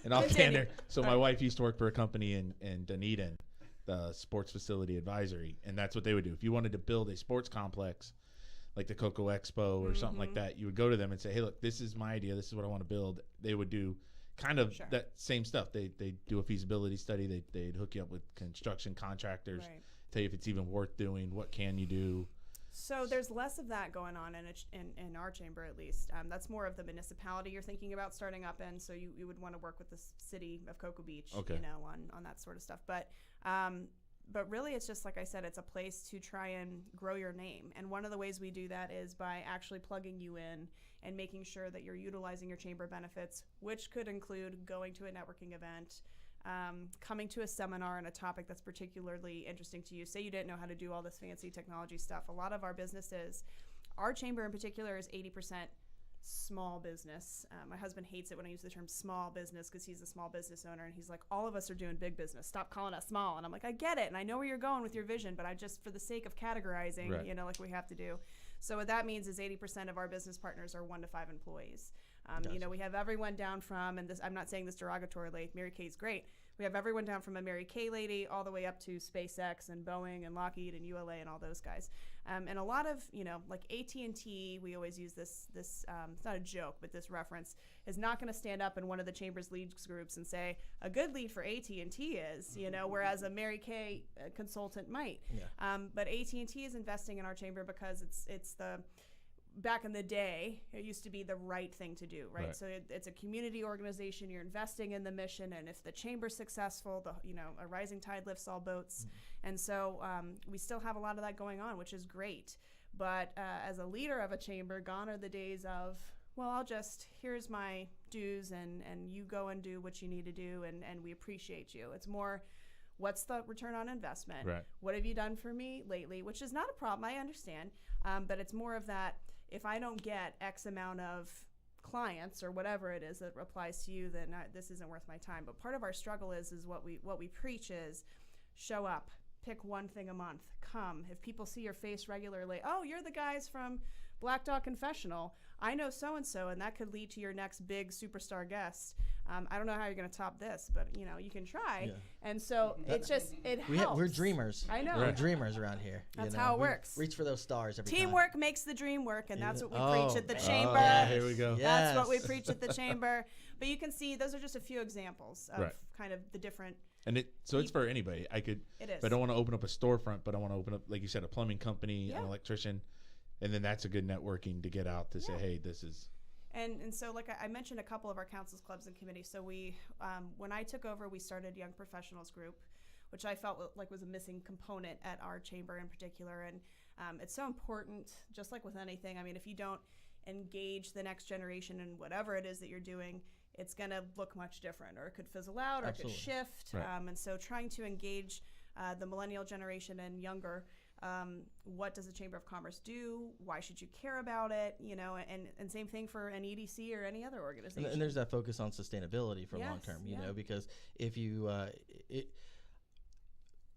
And off candor. So my wife used to work for a company in Dunedin, the Sports Facility Advisory, and that's what they would do. If you wanted to build a sports complex, like the Cocoa Expo or something like that, you would go to them and say, hey, look, this is my idea. This is what I want to build. They would do kind of that same stuff. They do a feasibility study. They'd hook you up with construction contractors, tell you if it's even worth doing, what can you do. So there's less of that going on in our chamber, at least. That's more of the municipality you're thinking about starting up in. So you would want to work with the city of Cocoa Beach, on that sort of stuff. But really, it's just like I said, it's a place to try and grow your name. And one of the ways we do that is by actually plugging you in and making sure that you're utilizing your chamber benefits, which could include going to a networking event, coming to a seminar on a topic that's particularly interesting to you. Say you didn't know how to do all this fancy technology stuff. A lot of our businesses, our chamber in particular, is 80% small business. My husband hates it when I use the term small business because he's a small business owner, and he's like, all of us are doing big business. Stop calling us small. And I'm like, I get it, and I know where you're going with your vision, but I just, for the sake of categorizing, like we have to do. So what that means is 80% of our business partners are 1 to 5 employees. We have everyone down from, and this, I'm not saying this derogatorily, Mary Kay's great. We have everyone down from a Mary Kay lady all the way up to SpaceX and Boeing and Lockheed and ULA and all those guys. And a lot of, like AT&T, we always use this it's not a joke, but this reference is not going to stand up in one of the chamber's leads groups and say, a good lead for AT&T is, whereas a Mary Kay consultant might. Yeah. But AT&T is investing in our chamber because it's the... Back in the day, it used to be the right thing to do, right? So it's a community organization. You're investing in the mission, and if the chamber's successful, a rising tide lifts all boats. And so we still have a lot of that going on, which is great. But as a leader of a chamber, gone are the days of, well, here's my dues, and you go and do what you need to do, and we appreciate you. It's more, what's the return on investment? Right. What have you done for me lately? Which is not a problem, I understand. But it's more of that, if I don't get X amount of clients or whatever it is that applies to you, then this isn't worth my time. But part of our struggle is what we preach is show up, pick one thing a month, come. If people see your face regularly, oh, you're the guys from Black Dog Confessional. I know so-and-so, and that could lead to your next big superstar guest. I don't know how you're going to top this, but, you can try. Yeah. And so it helps. We're dreamers. I know. We're dreamers around here. That's how it works. Reach for those stars every Teamwork makes the dream work, and that's what we preach at the chamber. Here we go. Yes. That's what we preach at the chamber. But you can see those are just a few examples of kind of the different... And it's for anybody. It is. But I don't want to open up a storefront, but I want to open up, like you said, a plumbing company, an electrician. And then that's a good networking to get out to say, hey, this is... And so, like I mentioned, a couple of our councils, clubs, and committees. So we, when I took over, we started Young Professionals Group, which I felt like was a missing component at our chamber in particular. And it's so important, just like with anything. I mean, if you don't engage the next generation in whatever it is that you're doing, it's going to look much different, or it could fizzle out, or it could shift. Right. And so trying to engage the millennial generation and younger, what does the Chamber of Commerce do? Why should you care about it? And same thing for an EDC or any other organization. And there's that focus on sustainability for long term, because if you,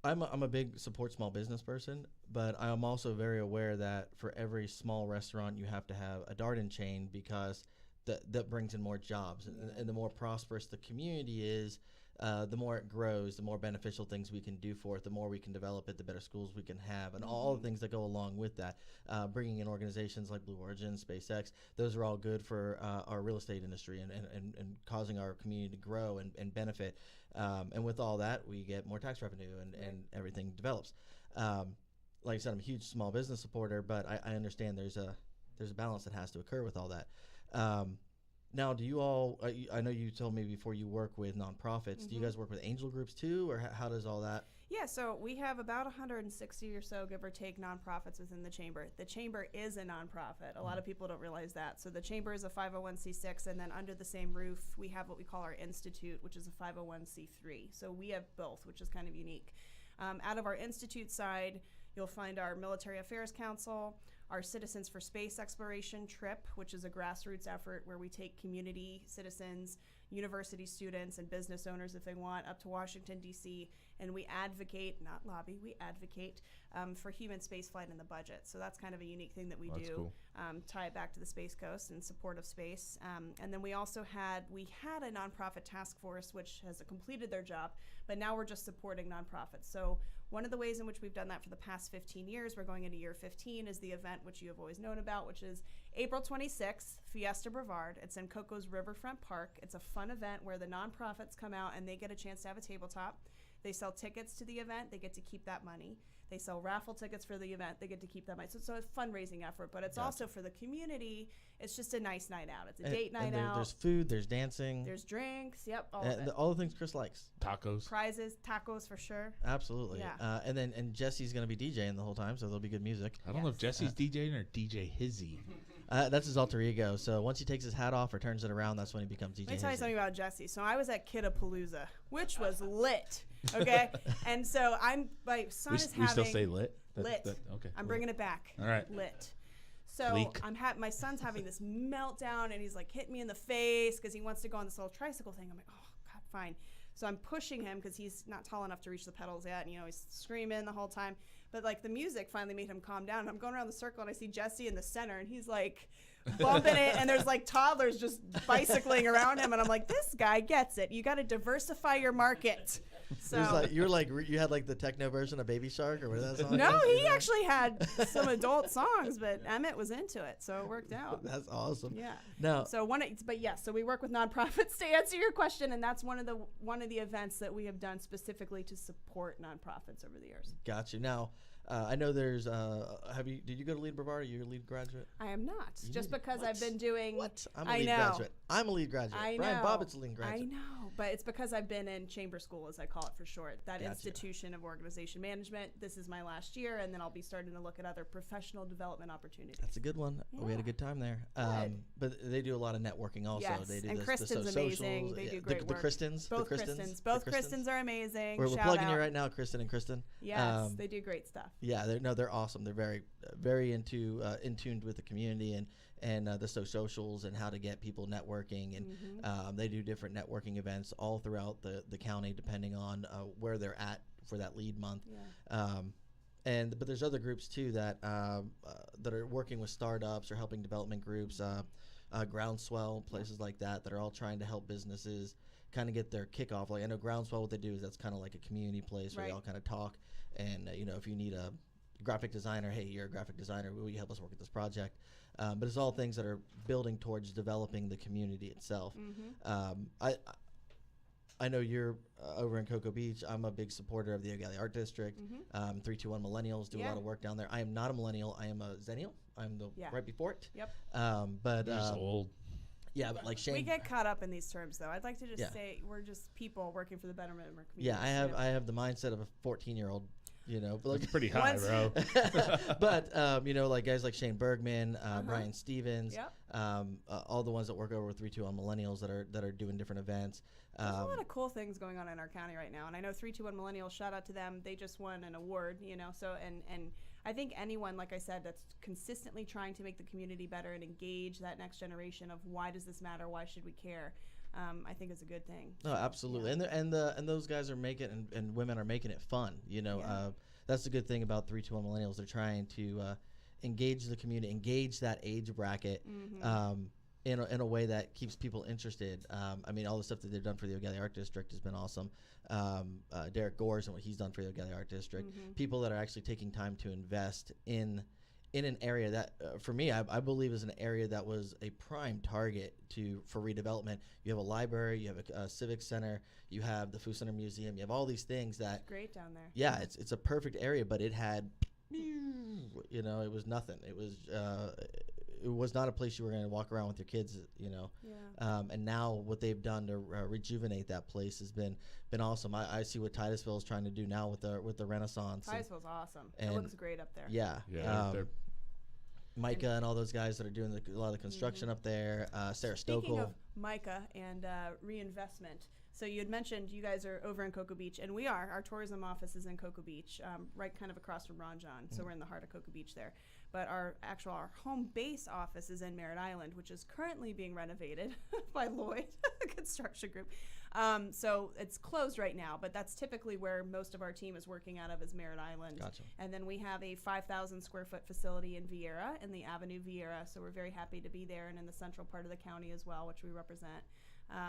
I'm a big support small business person, but I'm also very aware that for every small restaurant you have to have a Darden chain, because that brings in more jobs, and the more prosperous the community is, the more it grows, the more beneficial things we can do for it, the more we can develop it, the better schools we can have, and all the things that go along with that. Bringing in organizations like Blue Origin, SpaceX, those are all good for our real estate industry and causing our community to grow and benefit. And with all that, we get more tax revenue and everything develops. Like I said, I'm a huge small business supporter, but I understand there's a balance that has to occur with all that. Now, do you all, I know you told me before you work with nonprofits, do you guys work with angel groups too, or how does all that? Yeah, so we have about 160 or so, give or take, nonprofits within the chamber. The chamber is a nonprofit. A lot of people don't realize that. So the chamber is a 501c6, and then under the same roof, we have what we call our institute, which is a 501c3. So we have both, which is kind of unique. Out of our institute side, you'll find our Military Affairs Council, our Citizens for Space Exploration trip, which is a grassroots effort where we take community citizens, university students and business owners if they want, up to Washington, D.C., and we advocate, not lobby, we advocate for human spaceflight in the budget. So that's kind of a unique thing that we do, cool. tie it back to the Space Coast in support of space. And then we also had a nonprofit task force which has completed their job, but now we're just supporting nonprofits. So one of the ways in which we've done that for the past 15 years, we're going into year 15, is the event which you have always known about, which is April 26th, Fiesta Brevard. It's in Coco's Riverfront Park. It's a fun event where the nonprofits come out and they get a chance to have a tabletop. They sell tickets to the event. They get to keep that money. They sell raffle tickets for the event. They get to keep that money. So it's a fundraising effort, but it's also for the community. It's just a nice night out. It's a date night out. There's food, there's dancing. There's drinks. Yep, all of it. All the things Chris likes. Tacos. Prizes, tacos for sure. Absolutely. Yeah. And Jesse's going to be DJing the whole time, so there'll be good music. I don't know if Jesse's DJing or DJ Hizzy. That's his alter ego. So once he takes his hat off or turns it around, that's when he becomes DJ. Let me tell you something about Jesse. So I was at Kidapalooza, which was lit. Okay, and so my son is having. We still say lit. Lit. Okay. I'm bringing it back. All right. Lit. So my son's having this meltdown, and he's like hitting me in the face because he wants to go on this little tricycle thing. I'm like, oh God, fine. So I'm pushing him because he's not tall enough to reach the pedals yet, and he's screaming the whole time. But like the music finally made him calm down. I'm going around the circle, and I see Jesse in the center, and he's like bumping it, and there's like toddlers just bicycling around him, and I'm like, this guy gets it. You got to diversify your market. So you had like the techno version of Baby Shark or whatever that song. No, he actually had some adult songs, but Emmett was into it, so it worked out. That's awesome. Yeah. No. So so we work with nonprofits to answer your question, and that's one of the events that we have done specifically to support nonprofits over the years. Got you. Now, I know there's. Did you go to Lead Brevard? Are you a Lead graduate? I am not. Just because I've been doing. What? I'm a Lead graduate. I'm a Lead graduate. I know. Brian Bobbitt's a Lead graduate. I know, but it's because I've been in chamber school, as I call it for short. That institution of organization management. This is my last year, and then I'll be starting to look at other professional development opportunities. That's a good one. Yeah. We had a good time there. But they do a lot of networking also. Yes. They do and Kristen's amazing. They do great work. The Kristens. Both Kristens are amazing. We're plugging you right now, Kristen and Kristen. Yes, they do great stuff. Yeah, they're awesome. They're very, very in tuned with the community and the socials and how to get people networking. And they do different networking events all throughout the county, depending on where they're at for that lead month. Yeah. But there's other groups too that are working with startups or helping development groups, Groundswell, places like that are all trying to help businesses kind of get their kickoff. Like I know Groundswell, what they do is that's kind of like a community place where they all kind of talk. And if you need a graphic designer, hey, you're a graphic designer, will you help us work with this project? But it's all things that are building towards developing the community itself. I know you're over in Cocoa Beach. I'm a big supporter of the O'Galley Art District. 321 Millennials do a lot of work down there. I am not a millennial. I am a Zennial. I'm the right before it. Yep. But you're just old. Yeah, but like Shane, we get caught up in these terms, though. I'd like to just say we're just people working for the betterment of our community. Yeah, I have the mindset of a 14-year-old. But like pretty high, bro. But like guys like Shane Bergman, Brian Stevens, all the ones that work over with 321 Millennials that are doing different events. There's a lot of cool things going on in our county right now, and I know 321 Millennials. Shout out to them; they just won an award. So and I think anyone, like I said, that's consistently trying to make the community better and engage that next generation of why does this matter? Why should we care? I think is a good thing. No, absolutely, and those guys are making and women are making it fun. That's the good thing about 321 Millennials. They're trying to engage the community, engage that age bracket in a way that keeps people interested. All the stuff that they've done for the O'Galley Art District has been awesome. Derek Gores and what he's done for the O'Galley Art District. People that are actually taking time to invest in an area that, for me, I believe is an area that was a prime target for redevelopment. You have a library, you have a civic center, you have the Food Center Museum, you have all these things that. It's great down there. Yeah, it's a perfect area, but it had, it was nothing. It was not a place you were going to walk around with your kids, And now what they've done to rejuvenate that place has been awesome. I see what Titusville is trying to do now with the Renaissance. Titusville's awesome. It looks great up there. Yeah. Micah and all those guys that are doing a lot of the construction up there. Sarah Stokel. Speaking of Micah and reinvestment, So you had mentioned you guys are over in Cocoa Beach, and we are. Our tourism office is in Cocoa Beach, right kind of across from Ron John. So we're in the heart of Cocoa Beach there. But our home base office is in Merritt Island, which is currently being renovated by Lloyd, the construction group. So it's closed right now, but that's typically where most of our team is working out of, is Merritt Island. Gotcha. And then we have a 5,000 square foot facility in Vieira, in the Avenue Vieira. So we're very happy to be there, and in the central part of the county as well, which we represent.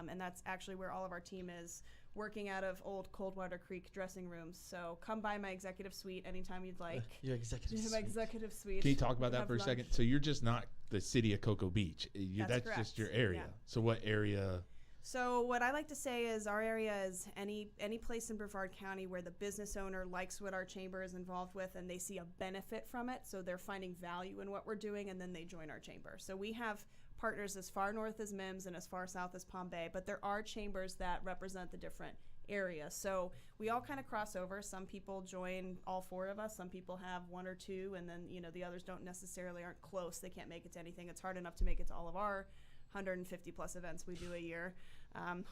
And that's actually where all of our team is working out of old Coldwater Creek dressing rooms. So come by my executive suite anytime you'd like. Your executive My suite. executive suite. Can you talk about that Have for a lunch. second? So you're just not the city of Cocoa Beach. That's correct. just your area. Yeah. So what area? So what I like to say is our area is any place in Brevard County where the business owner likes what our chamber is involved with and they see a benefit from it. So they're finding value in what we're doing, and then they join our chamber. So we have partners as far north as Mims and as far south as Palm Bay, but there are chambers that represent the different areas. So we all kind of cross over. Some people join all four of us. Some people have one or two, and then the others aren't close. They can't make it to anything. It's hard enough to make it to all of our 150 plus events we do a year,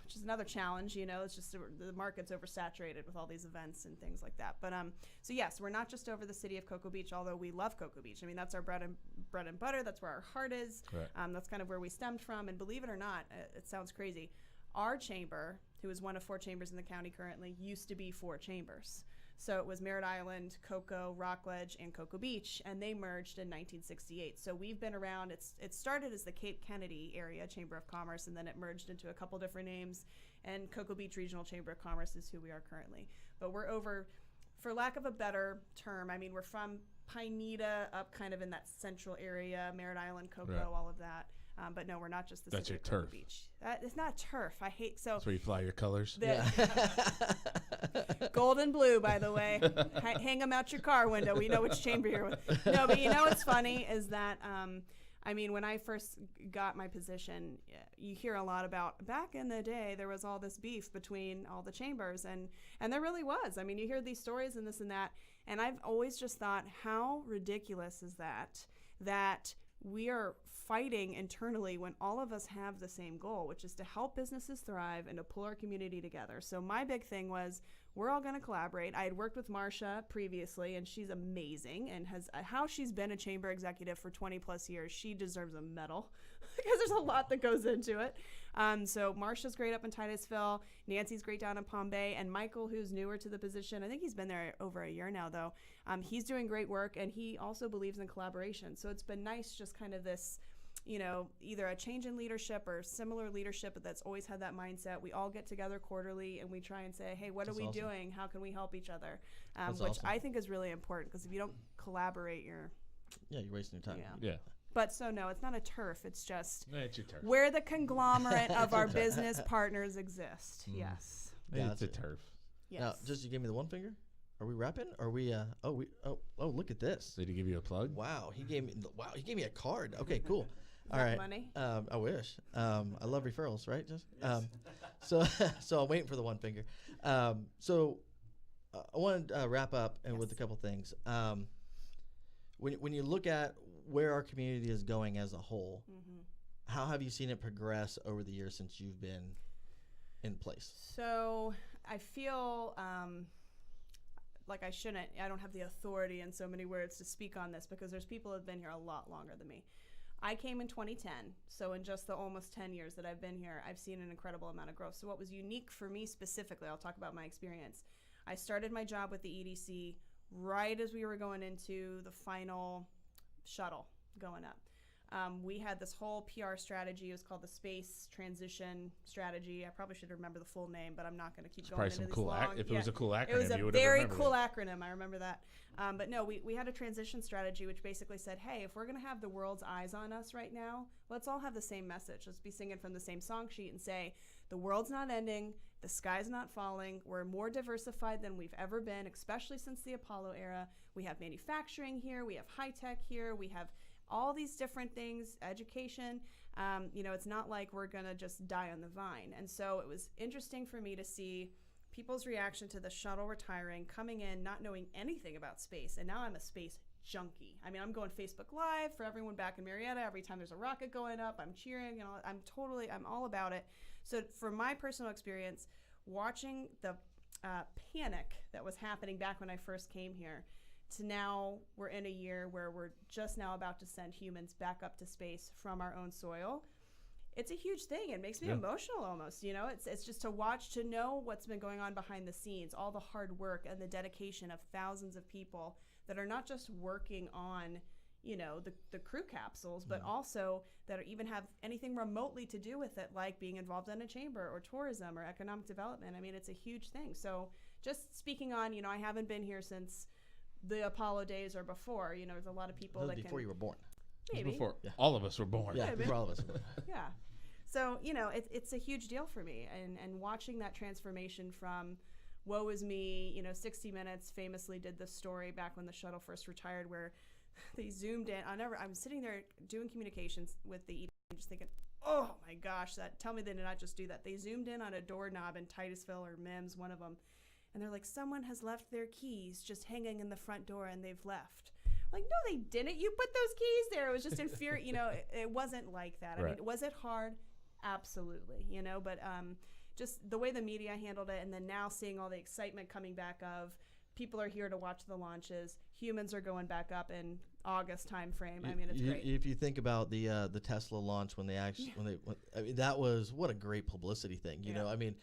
which is another challenge. It's just the market's oversaturated with all these events and things like that. But so yes, we're not just over the city of Cocoa Beach, although we love Cocoa Beach. I mean, that's our bread and butter. That's where our heart is. Right. That's kind of where we stemmed from. And believe it or not, it sounds crazy, our chamber, who is one of 4 chambers in the county currently, used to be 4 chambers. So it was Merritt Island, Cocoa, Rockledge, and Cocoa Beach, and they merged in 1968. So we've been around. It started as the Cape Kennedy Area Chamber of Commerce, and then it merged into a couple different names, and Cocoa Beach Regional Chamber of Commerce is who we are currently. But we're over, for lack of a better term, I mean, we're from Pineda up kind of in that central area, Merritt Island, Cocoa, Right. all of that. But no, we're not just the That's city your of Cocoa turf. Beach. It's not turf. I hate so. That's where you fly your colors. Gold and blue, by the way. Hang them out your car window. We know which chamber you're with. No, but what's funny is that, I mean, when I first got my position, you hear a lot about back in the day, there was all this beef between all the chambers, and there really was. I mean, you hear these stories and this and that, and I've always just thought, how ridiculous is that we are fighting internally when all of us have the same goal, which is to help businesses thrive and to pull our community together. So my big thing was, we're all going to collaborate. I had worked with Marsha previously, and she's amazing, and has how she's been a chamber executive for 20 plus years. She deserves a medal because there's a lot that goes into it. So Marsha's great up in Titusville. Nancy's great down in Palm Bay, and Michael, who's newer to the position, I think he's been there over a year now, though. He's doing great work, and he also believes in collaboration. So it's been nice, just kind of this, either a change in leadership or similar leadership that's always had that mindset. We all get together quarterly and we try and say, hey, what are we doing? How can we help each other? Which I think is really important, because if you don't collaborate, you're wasting your time. Yeah. But so no, it's not a turf. It's just It's your turf. where the conglomerate of our business partners exist. Yes. It's a Gotcha. turf. Yes. Now, just you gave me the one finger. Are we wrapping? Are we? Look at this. Did he give you a plug? Wow, he gave me a card. Okay, cool. All that right. money? I wish. I love referrals, right? Just so I'm waiting for the one finger. So I wanted to wrap up with a couple things. When you look at where our community is going as a whole, how have you seen it progress over the years since you've been in place? So I feel like I don't have the authority in so many words to speak on this, because there's people who have been here a lot longer than me. I came in 2010, so in just the almost 10 years that I've been here, I've seen an incredible amount of growth. So what was unique for me specifically, I'll talk about my experience. I started my job with the EDC right as we were going into the final shuttle going up. We had this whole PR strategy. It was called the Space Transition Strategy. I probably should remember the full name, but I'm not going to keep going into these long. If it was a cool acronym, it was you a would have very remembered cool it. acronym. I remember that. But no, we had a transition strategy which basically said, hey, if we're going to have the world's eyes on us right now, let's all have the same message. Let's be singing from the same song sheet and say, the world's not ending, the sky's not falling, we're more diversified than we've ever been, especially since the Apollo era. We have manufacturing here, we have high tech here, we have all these different things, education. It's not like we're gonna just die on the vine. And so it was interesting for me to see people's reaction to the shuttle retiring, coming in, not knowing anything about space. And now I'm a space junkie. I mean, I'm going Facebook Live for everyone back in Marietta. Every time there's a rocket going up, I'm cheering, I'm all about it. So from my personal experience, watching the panic that was happening back when I first came here to now we're in a year where we're just now about to send humans back up to space from our own soil. It's a huge thing. It makes me emotional almost, you know. It's just to watch, to know what's been going on behind the scenes, all the hard work and the dedication of thousands of people that are not just working on, you know, the crew capsules, but also that are even have anything remotely to do with it, like being involved in a chamber or tourism or economic development. I mean, it's a huge thing. So just speaking on, you know, I haven't been here since the Apollo days or before. You know, there's a lot of people that before you were born. Maybe. Before all of us were born. Yeah, before all of us. Yeah. So, you know, it's a huge deal for me. And watching that transformation from woe is me, you know, 60 Minutes famously did this story back when the shuttle first retired where they zoomed in. I'm sitting there doing communications with the EPA, just thinking, oh my gosh, tell me they did not just do that. They zoomed in on a doorknob in Titusville or Mims, one of them. And they're like, someone has left their keys just hanging in the front door and they've left. Like, no, they didn't. You put those keys there. It was just infuriating. You know, it wasn't like that. I mean, was it hard? Absolutely. You know, but just the way the media handled it, and then now seeing all the excitement coming back of people are here to watch the launches. Humans are going back up in August time frame. I mean, it's great. If you think about the Tesla launch when they actually I mean, that was what a great publicity thing. You know, I mean.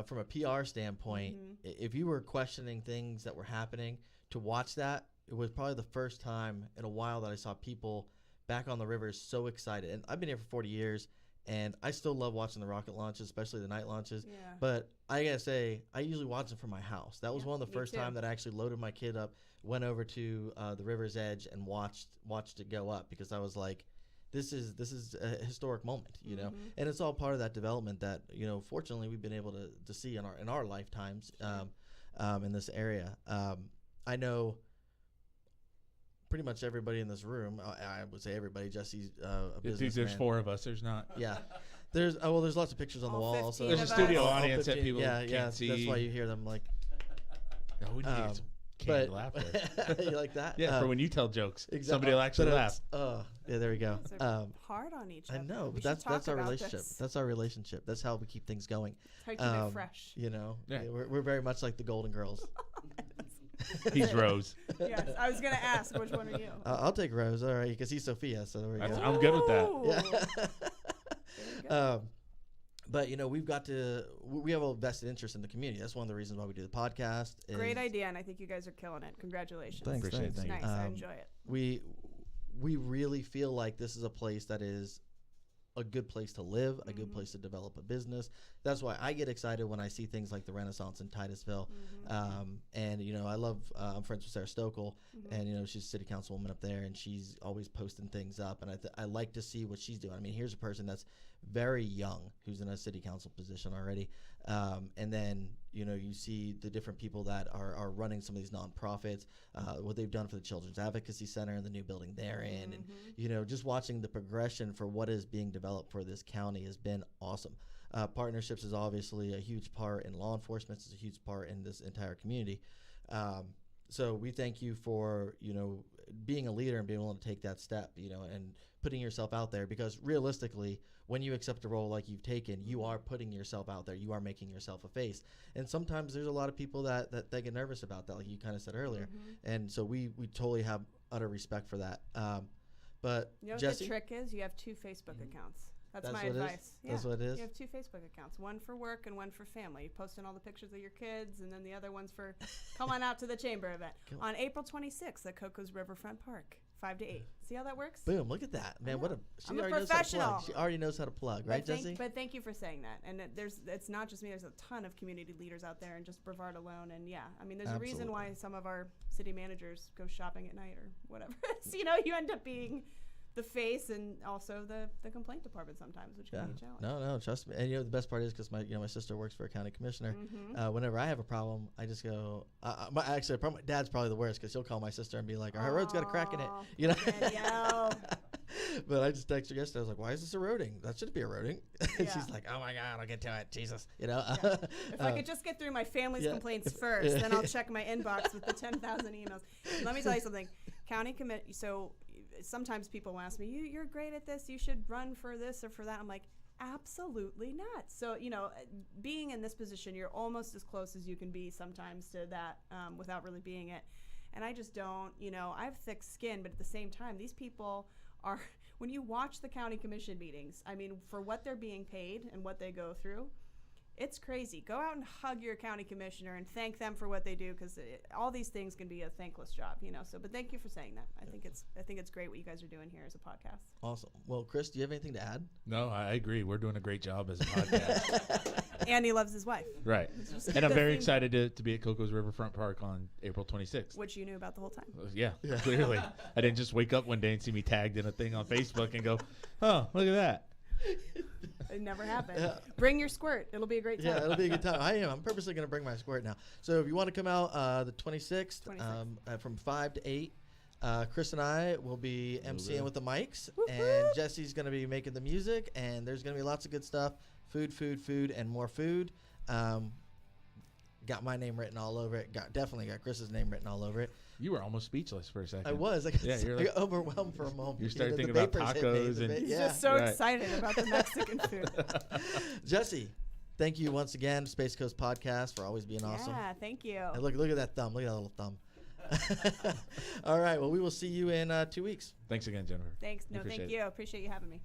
From a PR standpoint, if you were questioning things that were happening, to watch that, it was probably the first time in a while that I saw people back on the river so excited. And I've been here for 40 years, and I still love watching the rocket launches, especially the night launches. Yeah. But I gotta say, I usually watch them from my house. That was one of the first time that I actually loaded my kid up, went over to the river's edge, and watched it go up, because I was like, this is a historic moment, you know, and it's all part of that development that, you know, fortunately we've been able to see in our lifetimes in this area. I know pretty much everybody in this room. I would say everybody. Jesse's a businessman. There's 4 of us. There's not. Yeah. There's lots of pictures on the wall. Also, there's a studio audience that people can't see. That's why you hear them like. No, we need some candy to laugh with. You like that? Yeah, for when you tell jokes, somebody will actually laugh. Yeah, there we go. Hard on each other. I know, but that's our relationship. That's our relationship. That's how we keep things going. How you keep it fresh. You know, we're very much like the Golden Girls. He's Rose. Yes, I was gonna ask, which one are you? I'll take Rose, all right, because he's Sophia. So there we go. I'm good with that. Yeah. But, you know, we have a vested interest in the community. That's one of the reasons why we do the podcast. Great idea, and I think you guys are killing it. Congratulations. Thanks. It's nice. I enjoy it. We really feel like this is a place that is a good place to live, a good place to develop a business. That's why I get excited when I see things like the Renaissance in Titusville. And, you know, I love, I'm friends with Sarah Stokel, and, you know, she's a city councilwoman up there, and she's always posting things up. And I like to see what she's doing. I mean, here's a person that's very young who's in a city council position already. And then, you know, you see the different people that are running some of these nonprofits, what they've done for the Children's Advocacy Center and the new building they're in. And, you know, just watching the progression for what is being developed for this county has been awesome. Partnerships is obviously a huge part in law enforcement. It's a huge part in this entire community. So we thank you for, you know, being a leader and being willing to take that step, you know, and putting yourself out there, because realistically, when you accept a role like you've taken, you are putting yourself out there. You are making yourself a face. And sometimes there's a lot of people that they get nervous about that, like you kind of said earlier. And so we totally have utter respect for that. But you know Jesse, what the trick is? You have 2 Facebook accounts. That's my what advice. Yeah. That's what it is? You have 2 Facebook accounts, one for work and one for family. You posting all the pictures of your kids, and then the other one's for come on out to the chamber event. On April 26th at Coco's Riverfront Park, 5 to 8. See how that works? Boom, look at that. Man, I'm a professional. She already knows how to plug, right, Jesse? But thank you for saying that. And it's not just me. There's a ton of community leaders out there, and just Brevard alone. And yeah, I mean, there's a reason why some of our city managers go shopping at night or whatever. So, you know, you end up being the face and also the complaint department sometimes, which can be a challenge. No, trust me. And you know the best part is because my sister works for a county commissioner. Whenever I have a problem, I just go. My dad's probably the worst because he'll call my sister and be like, "Our road's got a crack in it," you know. But I just texted her yesterday. I was like, "Why is this eroding? That shouldn't be eroding." And she's like, "Oh my God, I'll get to it, Jesus." You know. If I could just get through my family's complaints first, then I'll check my inbox with the 10,000 emails. Let me tell you something. County committee. So sometimes people ask me, "You're great at this. You should run for this or for that." I'm like, absolutely nuts. So, being in this position, you're almost as close as you can be sometimes to that without really being it. And I just don't, I have thick skin, but at the same time, these people are, when you watch the county commission meetings, I mean, for what they're being paid and what they go through, it's crazy. Go out and hug your county commissioner and thank them for what they do, because all these things can be a thankless job, So, but thank you for saying that. I think it's great what you guys are doing here as a podcast. Awesome. Well, Chris, do you have anything to add? No, I agree. We're doing a great job as a podcast. And he loves his wife. Right. And I'm very excited to be at Coco's Riverfront Park on April 26th. Which you knew about the whole time. Yeah, clearly. I didn't just wake up one day and see me tagged in a thing on Facebook and go, oh, look at that. It never happened. Yeah. Bring your squirt. It'll be a great time. Yeah, it'll be a good time. I'm purposely going to bring my squirt now. So if you want to come out the 26th. From 5 to 8, Chris and I will be emceeing with the mics. And Jesse's going to be making the music. And there's going to be lots of good stuff. Food, and more food. Got my name written all over it. Definitely got Chris's name written all over it. You were almost speechless for a second. I was. I got overwhelmed for a moment. You started thinking about tacos. He's just so excited about the Mexican food. Jesse, thank you once again, Space Coast Podcast, for always being awesome. Yeah, thank you. And look at that thumb. Look at that little thumb. All right. Well, we will see you in 2 weeks. Thanks again, Jennifer. Thanks. No, thank you. Appreciate you having me.